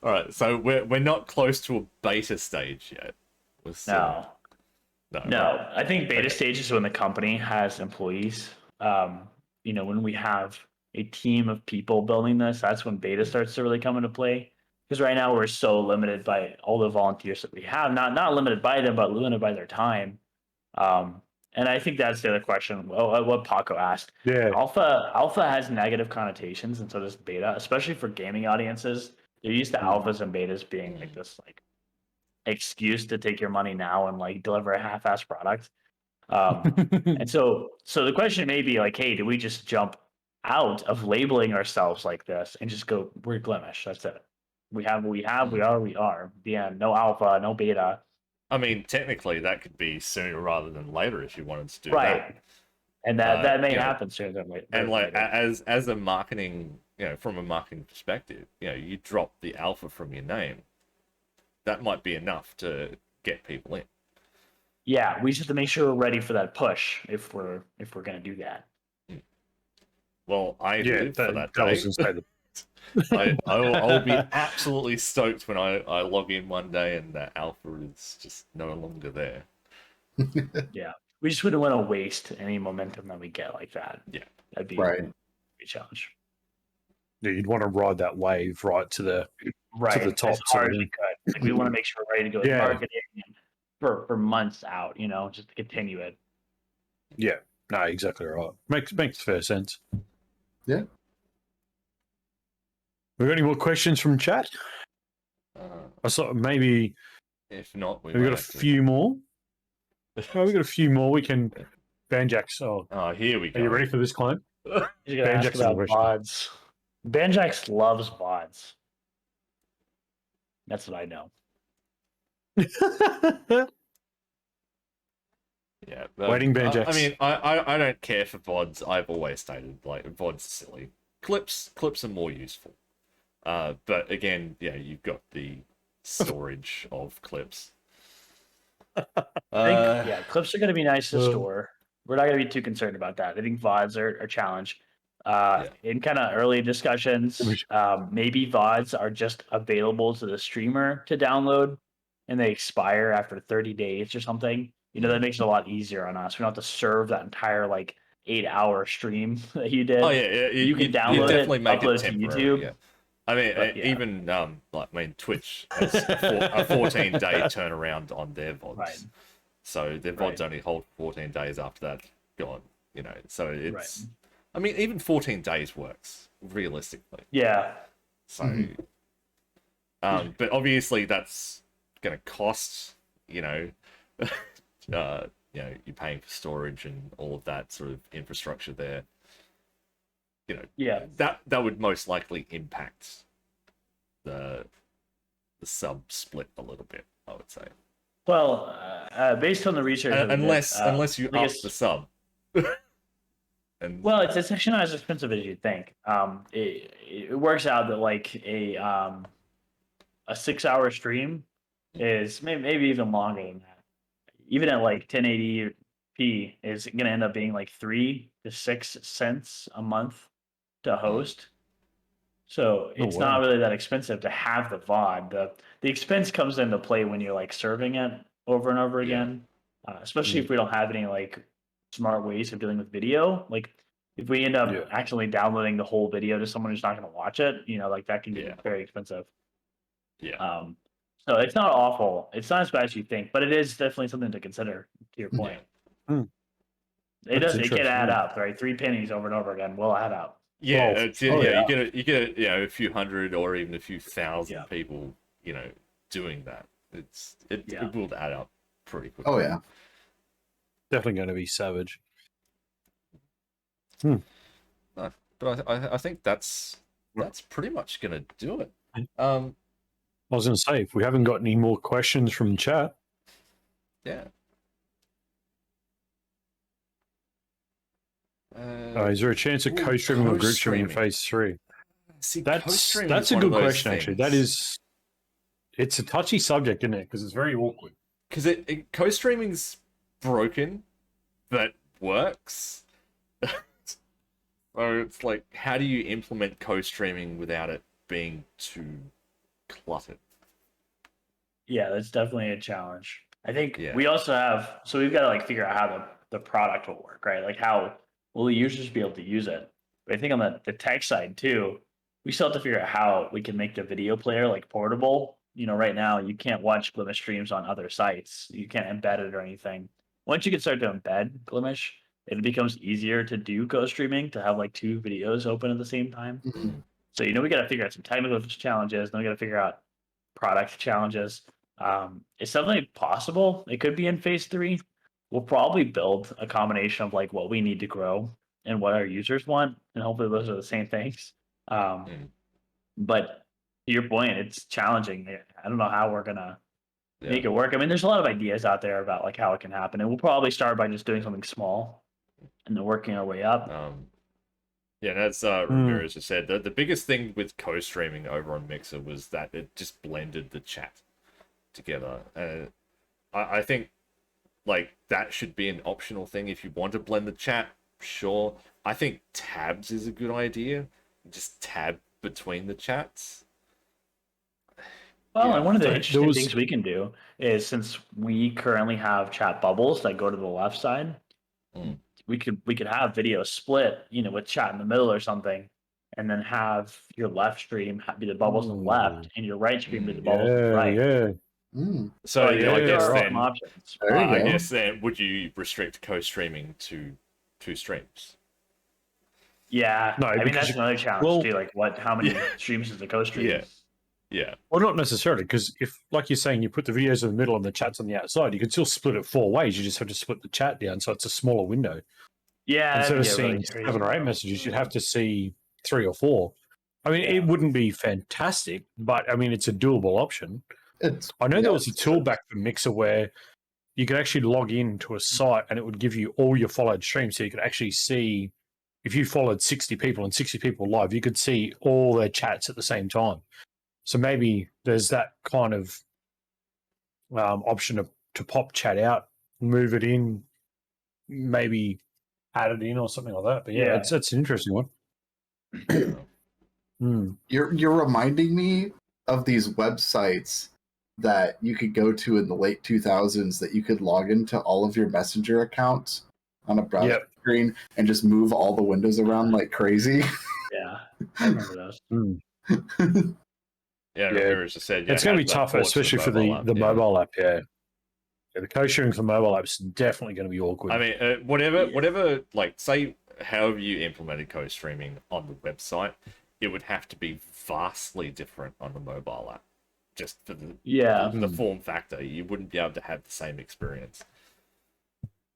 all right. So we're not close to a beta stage yet.
No. I think beta stage is when the company has employees. When we have a team of people building this, that's when beta starts to really come into play. Because right now we're so limited by all the volunteers that we have. Not limited by them, but limited by their time. And I think that's the other question. What Paco asked.
Yeah.
Alpha has negative connotations, and so does beta, especially for gaming audiences. They're used to alphas and betas being like this excuse to take your money now and like deliver a half-assed product. And so the question may be like, hey, do we just jump out of labeling ourselves like this and just go, we're Glimesh, that's it. We are. The end. No alpha, no beta.
I mean, technically, that could be sooner rather than later if you wanted to do
that. And that may happen sooner than later.
And like as a marketing, from a marketing perspective, you drop the alpha from your name. That might be enough to get people in.
Yeah, we just have to make sure we're ready for that push if we're going to do that.
Well, I live for that day. I'll be absolutely stoked when I log in one day and that alpha is just no longer there.
Yeah, we just wouldn't want to waste any momentum that we get like that.
Yeah,
that'd be a challenge.
Yeah, you'd want to ride that wave right to the top.
As hard as we could. Like, we want to make sure we're ready to go to marketing for months out. Just to continue it.
Yeah, no, exactly right. Makes fair sense.
Yeah.
We got any more questions from chat? I saw maybe.
If not,
we've got a few more. Well, we got a few more. We can Banjax.
Oh, here we go.
Are you ready for this claim?
You're gonna ask about VODs. Banjax loves VODs. That's what I know.
Yeah,
waiting Banjax.
I mean, I don't care for VODs. I've always stated like VODs are silly. Clips are more useful. But again, you've got the storage of clips.
I think, clips are going to be nice to store. We're not going to be too concerned about that. I think VODs are a challenge. In kind of early discussions, maybe VODs are just available to the streamer to download, and they expire after 30 days or something. That makes it a lot easier on us. We don't have to serve that entire 8-hour stream that you did.
Oh yeah,
you can download
definitely
it,
make
upload
it
to
temporary.
YouTube.
Yeah. I mean,
But, yeah.
even Twitch has a 14-day turnaround on their VODs,
Right.
so their VODs only hold 14 days after that gone. So it's. I mean, even 14 days works realistically.
Yeah.
So, but obviously that's going to cost. You're paying for storage and all of that sort of infrastructure there. That would most likely impact the sub split a little bit, I would say.
Well, based on the research,
unless you up the sub.
Well, it's actually not as expensive as you'd think. It works out that like a 6-hour stream is maybe even longer than that. Even at like 1080p, is going to end up being like 3 to 6 cents a month to host. So it's not really that expensive to have the VOD. The expense comes into play when you're like serving it over and over again, especially if we don't have any like smart ways of dealing with video. Like if we end up actually downloading the whole video to someone who's not going to watch it, like that can get very expensive.
Yeah.
So it's not awful. It's not as bad as you think, but it is definitely something to consider. To your point, it can add up, right? 3 pennies over and over again will add up.
Yeah, you get a few hundred or even a few thousand people, doing that. It will add up pretty quickly.
Oh yeah,
definitely going to be savage.
No, but I think that's pretty much going to do it.
I was going to say, if we haven't got any more questions from the chat.
Yeah.
Is there a chance of co-streaming or group streaming in phase 3?
See,
that's a good question, actually. It's a touchy subject, isn't it? Because it's very awkward.
Because co-streaming's broken, but works. So it's like, how do you implement co-streaming without it being too cluttered?
Yeah, that's definitely a challenge. I think we also have, so we've got to like figure out how the product will work, right? Like how will the users be able to use it? But I think on the tech side too, we still have to figure out how we can make the video player like portable. Right now you can't watch Glimesh streams on other sites. You can't embed it or anything. Once you can start to embed Glimesh, it becomes easier to do co-streaming, to have like 2 videos open at the same time. So, we got to figure out some technical challenges. Then we got to figure out product challenges. It's definitely possible. It could be in phase 3. We'll probably build a combination of like what we need to grow and what our users want. And hopefully those are the same things. But to your point, it's challenging. I don't know how we're going to make it work. I mean, there's a lot of ideas out there about like how it can happen. And we'll probably start by just doing something small and then working our way up.
And as Ramirez just said, the biggest thing with co-streaming over on Mixer was that it just blended the chat together. I think like that should be an optional thing. If you want to blend the chat, sure. I think tabs is a good idea. Just tab between the chats.
Well, and one of the interesting things we can do is, since we currently have chat bubbles that go to the left side, we could have video split, with chat in the middle or something, and then have your left stream be the bubbles on the left, and your right stream be the bubbles on the right.
So I guess then,
options.
I guess then, would you restrict co-streaming to 2 streams?
Yeah, no, I mean that's another challenge too. Like, how many streams is the co-stream?
Yeah.
Well, not necessarily, because if, like you're saying, you put the videos in the middle and the chat's on the outside, you can still split it 4 ways. You just have to split the chat down, so it's a smaller window.
Yeah.
Instead of seeing 7 or 8 messages, you'd have to see 3 or 4. I mean, it wouldn't be fantastic, but I mean, it's a doable option. I know there was a tool back for Mixer where you could actually log in to a site and it would give you all your followed streams, so you could actually see if you followed 60 people and 60 people live, you could see all their chats at the same time. So maybe there's that kind of option to pop chat out, move it in, maybe add it in or something like that. But it's an interesting one.
You're reminding me of these websites that you could go to in the late 2000s that you could log into all of your Messenger accounts on a browser. screen and just move all the windows around like crazy.
Yeah, I remember those.
Yeah,
Yeah.
Ramirez just said,
It's going to be tougher, especially for the mobile app. Yeah. The co-sharing for mobile apps is definitely going to be awkward.
I mean, whatever, like, say, however you implemented co-streaming on the website, it would have to be vastly different on the mobile app. Just for the form factor, you wouldn't be able to have the same experience.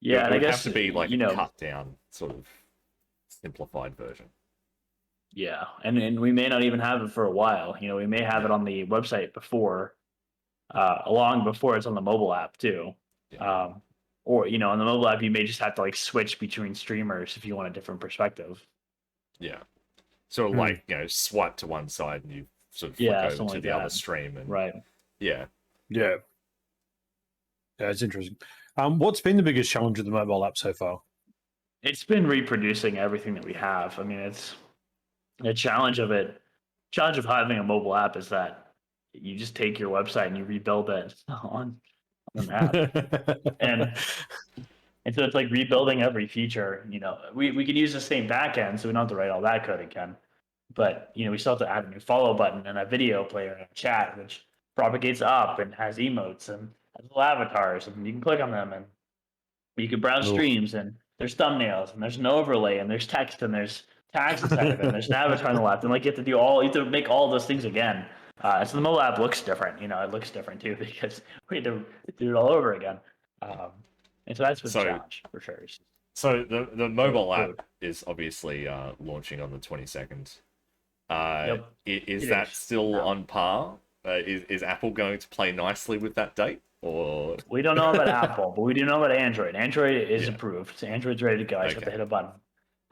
Yeah,
it would
and I guess
have to be like a cut down, sort of simplified version.
Yeah, and we may not even have it for a while. We may have it on the website before, long before it's on the mobile app too.
Yeah.
Or on the mobile app, you may just have to like switch between streamers if you want a different perspective.
Yeah. So like swipe to one side and you sort of flick over to the other stream and
right.
Yeah.
Yeah, it's interesting. What's been the biggest challenge of the mobile app so far?
It's been reproducing everything that we have. I mean, it's the challenge of having a mobile app is that you just take your website and you rebuild it on an app. and so it's like rebuilding every feature. We can use the same backend, so we don't have to write all that code again. But we still have to add a new follow button and a video player and a chat, which propagates up and has emotes and has little avatars, and you can click on them and you can browse streams, and there's thumbnails and there's an overlay and there's text and there's tags inside of it and there's an avatar on the left, and like you have to make all those things again. So the mobile app looks different. It looks different too because we had to do it all over again. And so that's been a challenge for sure.
So the mobile app is obviously launching on the 22nd. Is that still on par? Is Apple going to play nicely with that date? Or
we don't know about Apple, but we do know about Android. Android is approved. So Android's ready to go. I just have to hit a button.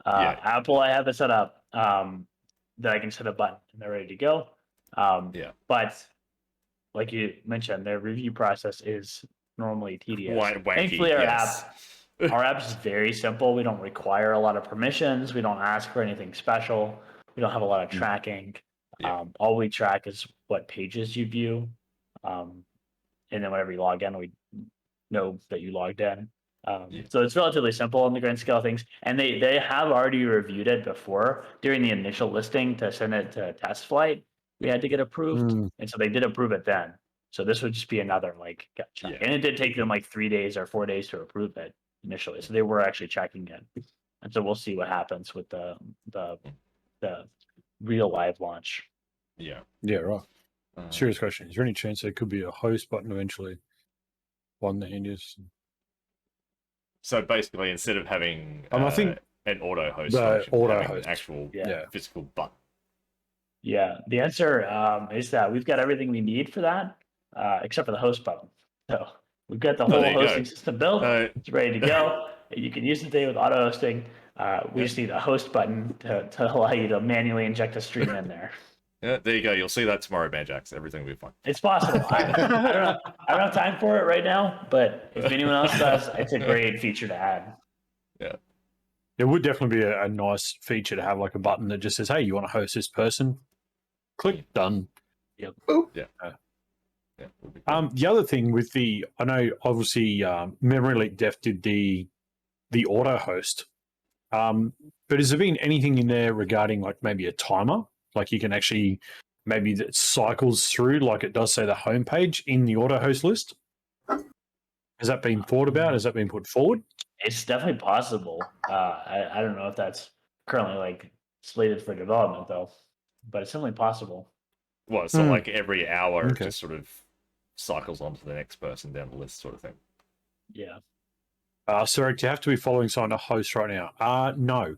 Apple, I have it set up that I can set a button and they're ready to go. But like you mentioned, their review process is normally tedious. Thankfully, our app is very simple. We don't require a lot of permissions. We don't ask for anything special. We don't have a lot of tracking. All we track is what pages you view. And then whenever you log in, we know that you logged in. So it's relatively simple on the grand scale of things. And they have already reviewed it before. During the initial listing to send it to test flight, we had to get approved. And so they did approve it then. So this would just be another check. And it did take them 3 days or 4 days to approve it initially. So they were actually checking it. And so we'll see what happens with the real live launch.
Yeah, right. Serious question. Is there any chance there could be a host button eventually? One that is.
So basically, instead of having
I think
an auto host,
an
actual physical button.
Yeah, the answer is that we've got everything we need for that, except for the host button. So we've got the whole hosting system built. It's ready to go. You can use it today with auto hosting. We just need a host button to allow you to manually inject a stream in there.
Yeah, there you go. You'll see that tomorrow, Banjax. Everything will be fine.
It's possible. I don't have time for it right now, but if anyone else does, it's a great feature to add.
Yeah.
It would definitely be a nice feature to have a button that just says, hey, you want to host this person? Click done.
Yep.
Yeah.
The other thing with I know obviously Memory Leak Def did the auto host, but has there been anything in there regarding maybe a timer? You can actually maybe that cycles through it does say the homepage in the auto host list. Has that been thought about? Has that been put forward?
It's definitely possible. I don't know if that's currently slated for development though, but it's definitely possible.
Well, so every hour it just sort of cycles onto the next person down the list, sort of thing.
Yeah.
So do you have to be following someone to host right now? No.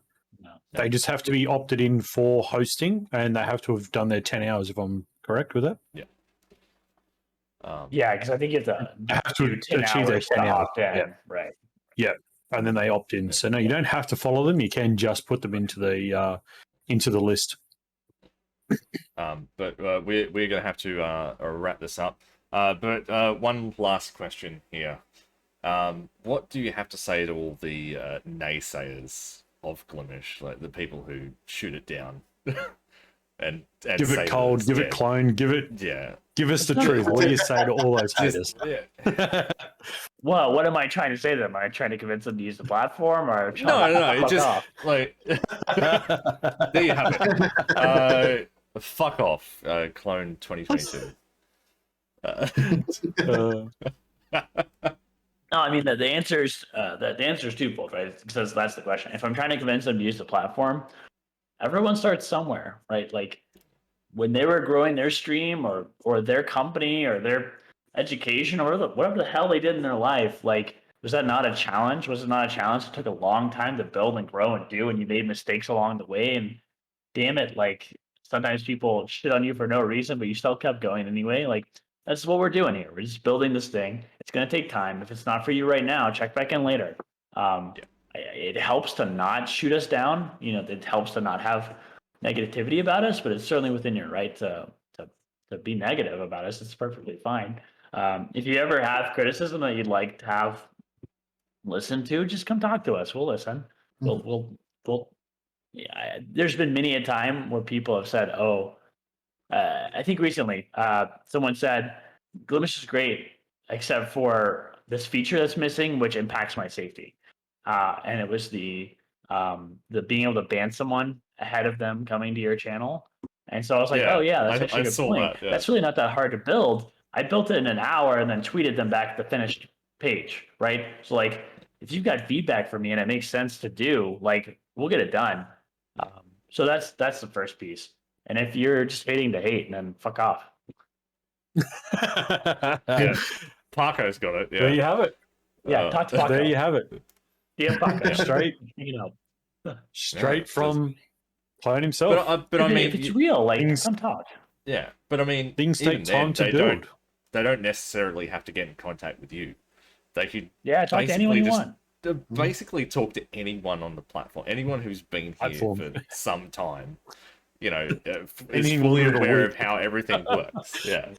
They just have to be opted in for hosting, and they have to have done their 10 hours, if I'm correct with that.
Yeah.
Yeah, because I think you have to do 10
achieve their 10 hours.
Yeah. Right.
Yeah, and then they opt in. So no, you don't have to follow them. You can just put them into the list.
But we're going to have to wrap this up. But one last question here. What do you have to say to all the naysayers of Glimesh, the people who shoot it down and
give it cold, give it clone, give us the truth. What do you say to all those haters?
Well, what am I trying to say to them? Am I trying to convince them to use the platform, or
No. It
fuck
just
off?
like there you have it. Fuck off, clone 2022.
No, I mean the answer's the answer's twofold, right? Because that's the question. If I'm trying to convince them to use the platform, everyone starts somewhere, right? Like when they were growing their stream or their company or their education or whatever the hell they did in their life, like was that not a challenge? Was it not a challenge? It took a long time to build and grow and do, and you made mistakes along the way. And damn it, like sometimes people shit on you for no reason, but you still kept going anyway. Like that's what we're doing here. We're just building this thing. It's gonna take time. If it's not for you right now, check back in later. It helps to not shoot us down. You know, it helps to not have negativity about us, but it's certainly within your right to be negative about us. It's perfectly fine. If you ever have criticism that you'd like to have listened to, just come talk to us. We'll listen. We'll. Yeah, there's been many a time where people have said, "Oh, I think recently someone said Glimesh is great, except for this feature that's missing, which impacts my safety." And it was the being able to ban someone ahead of them coming to your channel. And so I was like,
Yeah,
oh yeah, that's actually
I
a good
saw
point.
that, yeah.
That's really not that hard to build. I built it in an hour and then tweeted them back the finished page, right? So like, if you've got feedback for me and it makes sense to do, like, we'll get it done. So that's the first piece. And if you're just hating to hate, then fuck off.
Yeah. Parko's got it. Yeah.
There you have it.
Yeah, talk to Paco.
There you have it.
Yeah, Paco.
Straight, straight from Clone himself.
But I mean,
if it's real, like,
things-
come talk.
yeah. But I mean,
Things
even
take time
then,
to build.
They don't necessarily have to get in contact with you. They could
talk to anyone you want.
Basically talk to anyone on the platform, anyone who's been here for some time. You know, is fully aware of how everything works. Yeah.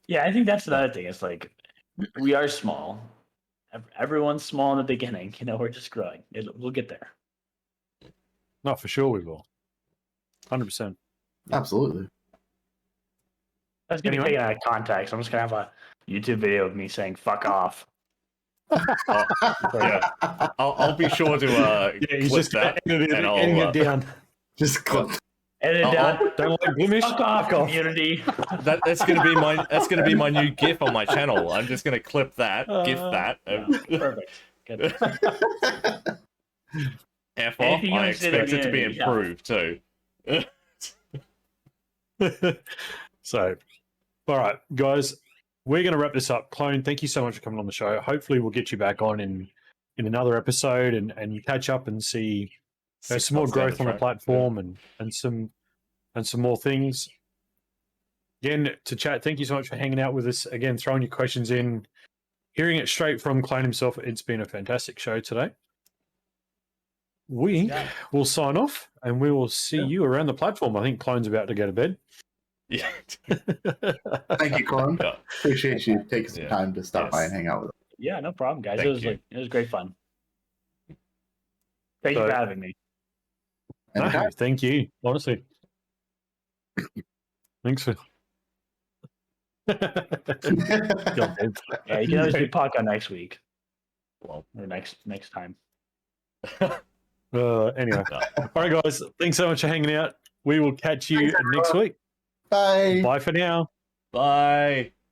Yeah, I think that's another thing. It's like we are small. Everyone's small in the beginning. You know, we're just growing. We'll get there.
No, for sure we will. 100%.
Absolutely.
That's gonna be taken out of context. I'm just gonna have a YouTube video of me saying "fuck off."
Yeah, I'll be sure to clip that and I'll
down.
Just clip.
Edit down.
Don't like Glimesh.
Fuck off, community.
That's gonna be my new GIF on my channel. I'm just gonna clip that, GIF that.
Perfect. Good.
F off. I expect it to be improved too.
So, all right, guys, we're going to wrap this up. Clone, thank you so much for coming on the show. Hopefully, we'll get you back on in another episode and catch up and see some more growth on the platform and some more things. Again, to chat, thank you so much for hanging out with us. Again, throwing your questions in, hearing it straight from Clone himself. It's been a fantastic show today. We will sign off and we will see you around the platform. I think Clone's about to go to bed.
Yeah.
Thank you, Clone. Appreciate you taking some time to stop by and hang out with us.
Yeah, no problem, guys. It was great fun. Thank you for having me.
No, thank you. Honestly. Thanks for
Yeah, you can always do podcast next week. Well, or next time.
Anyway. All right, guys. Thanks so much for hanging out. We will catch you next week.
Bye.
Bye for now.
Bye.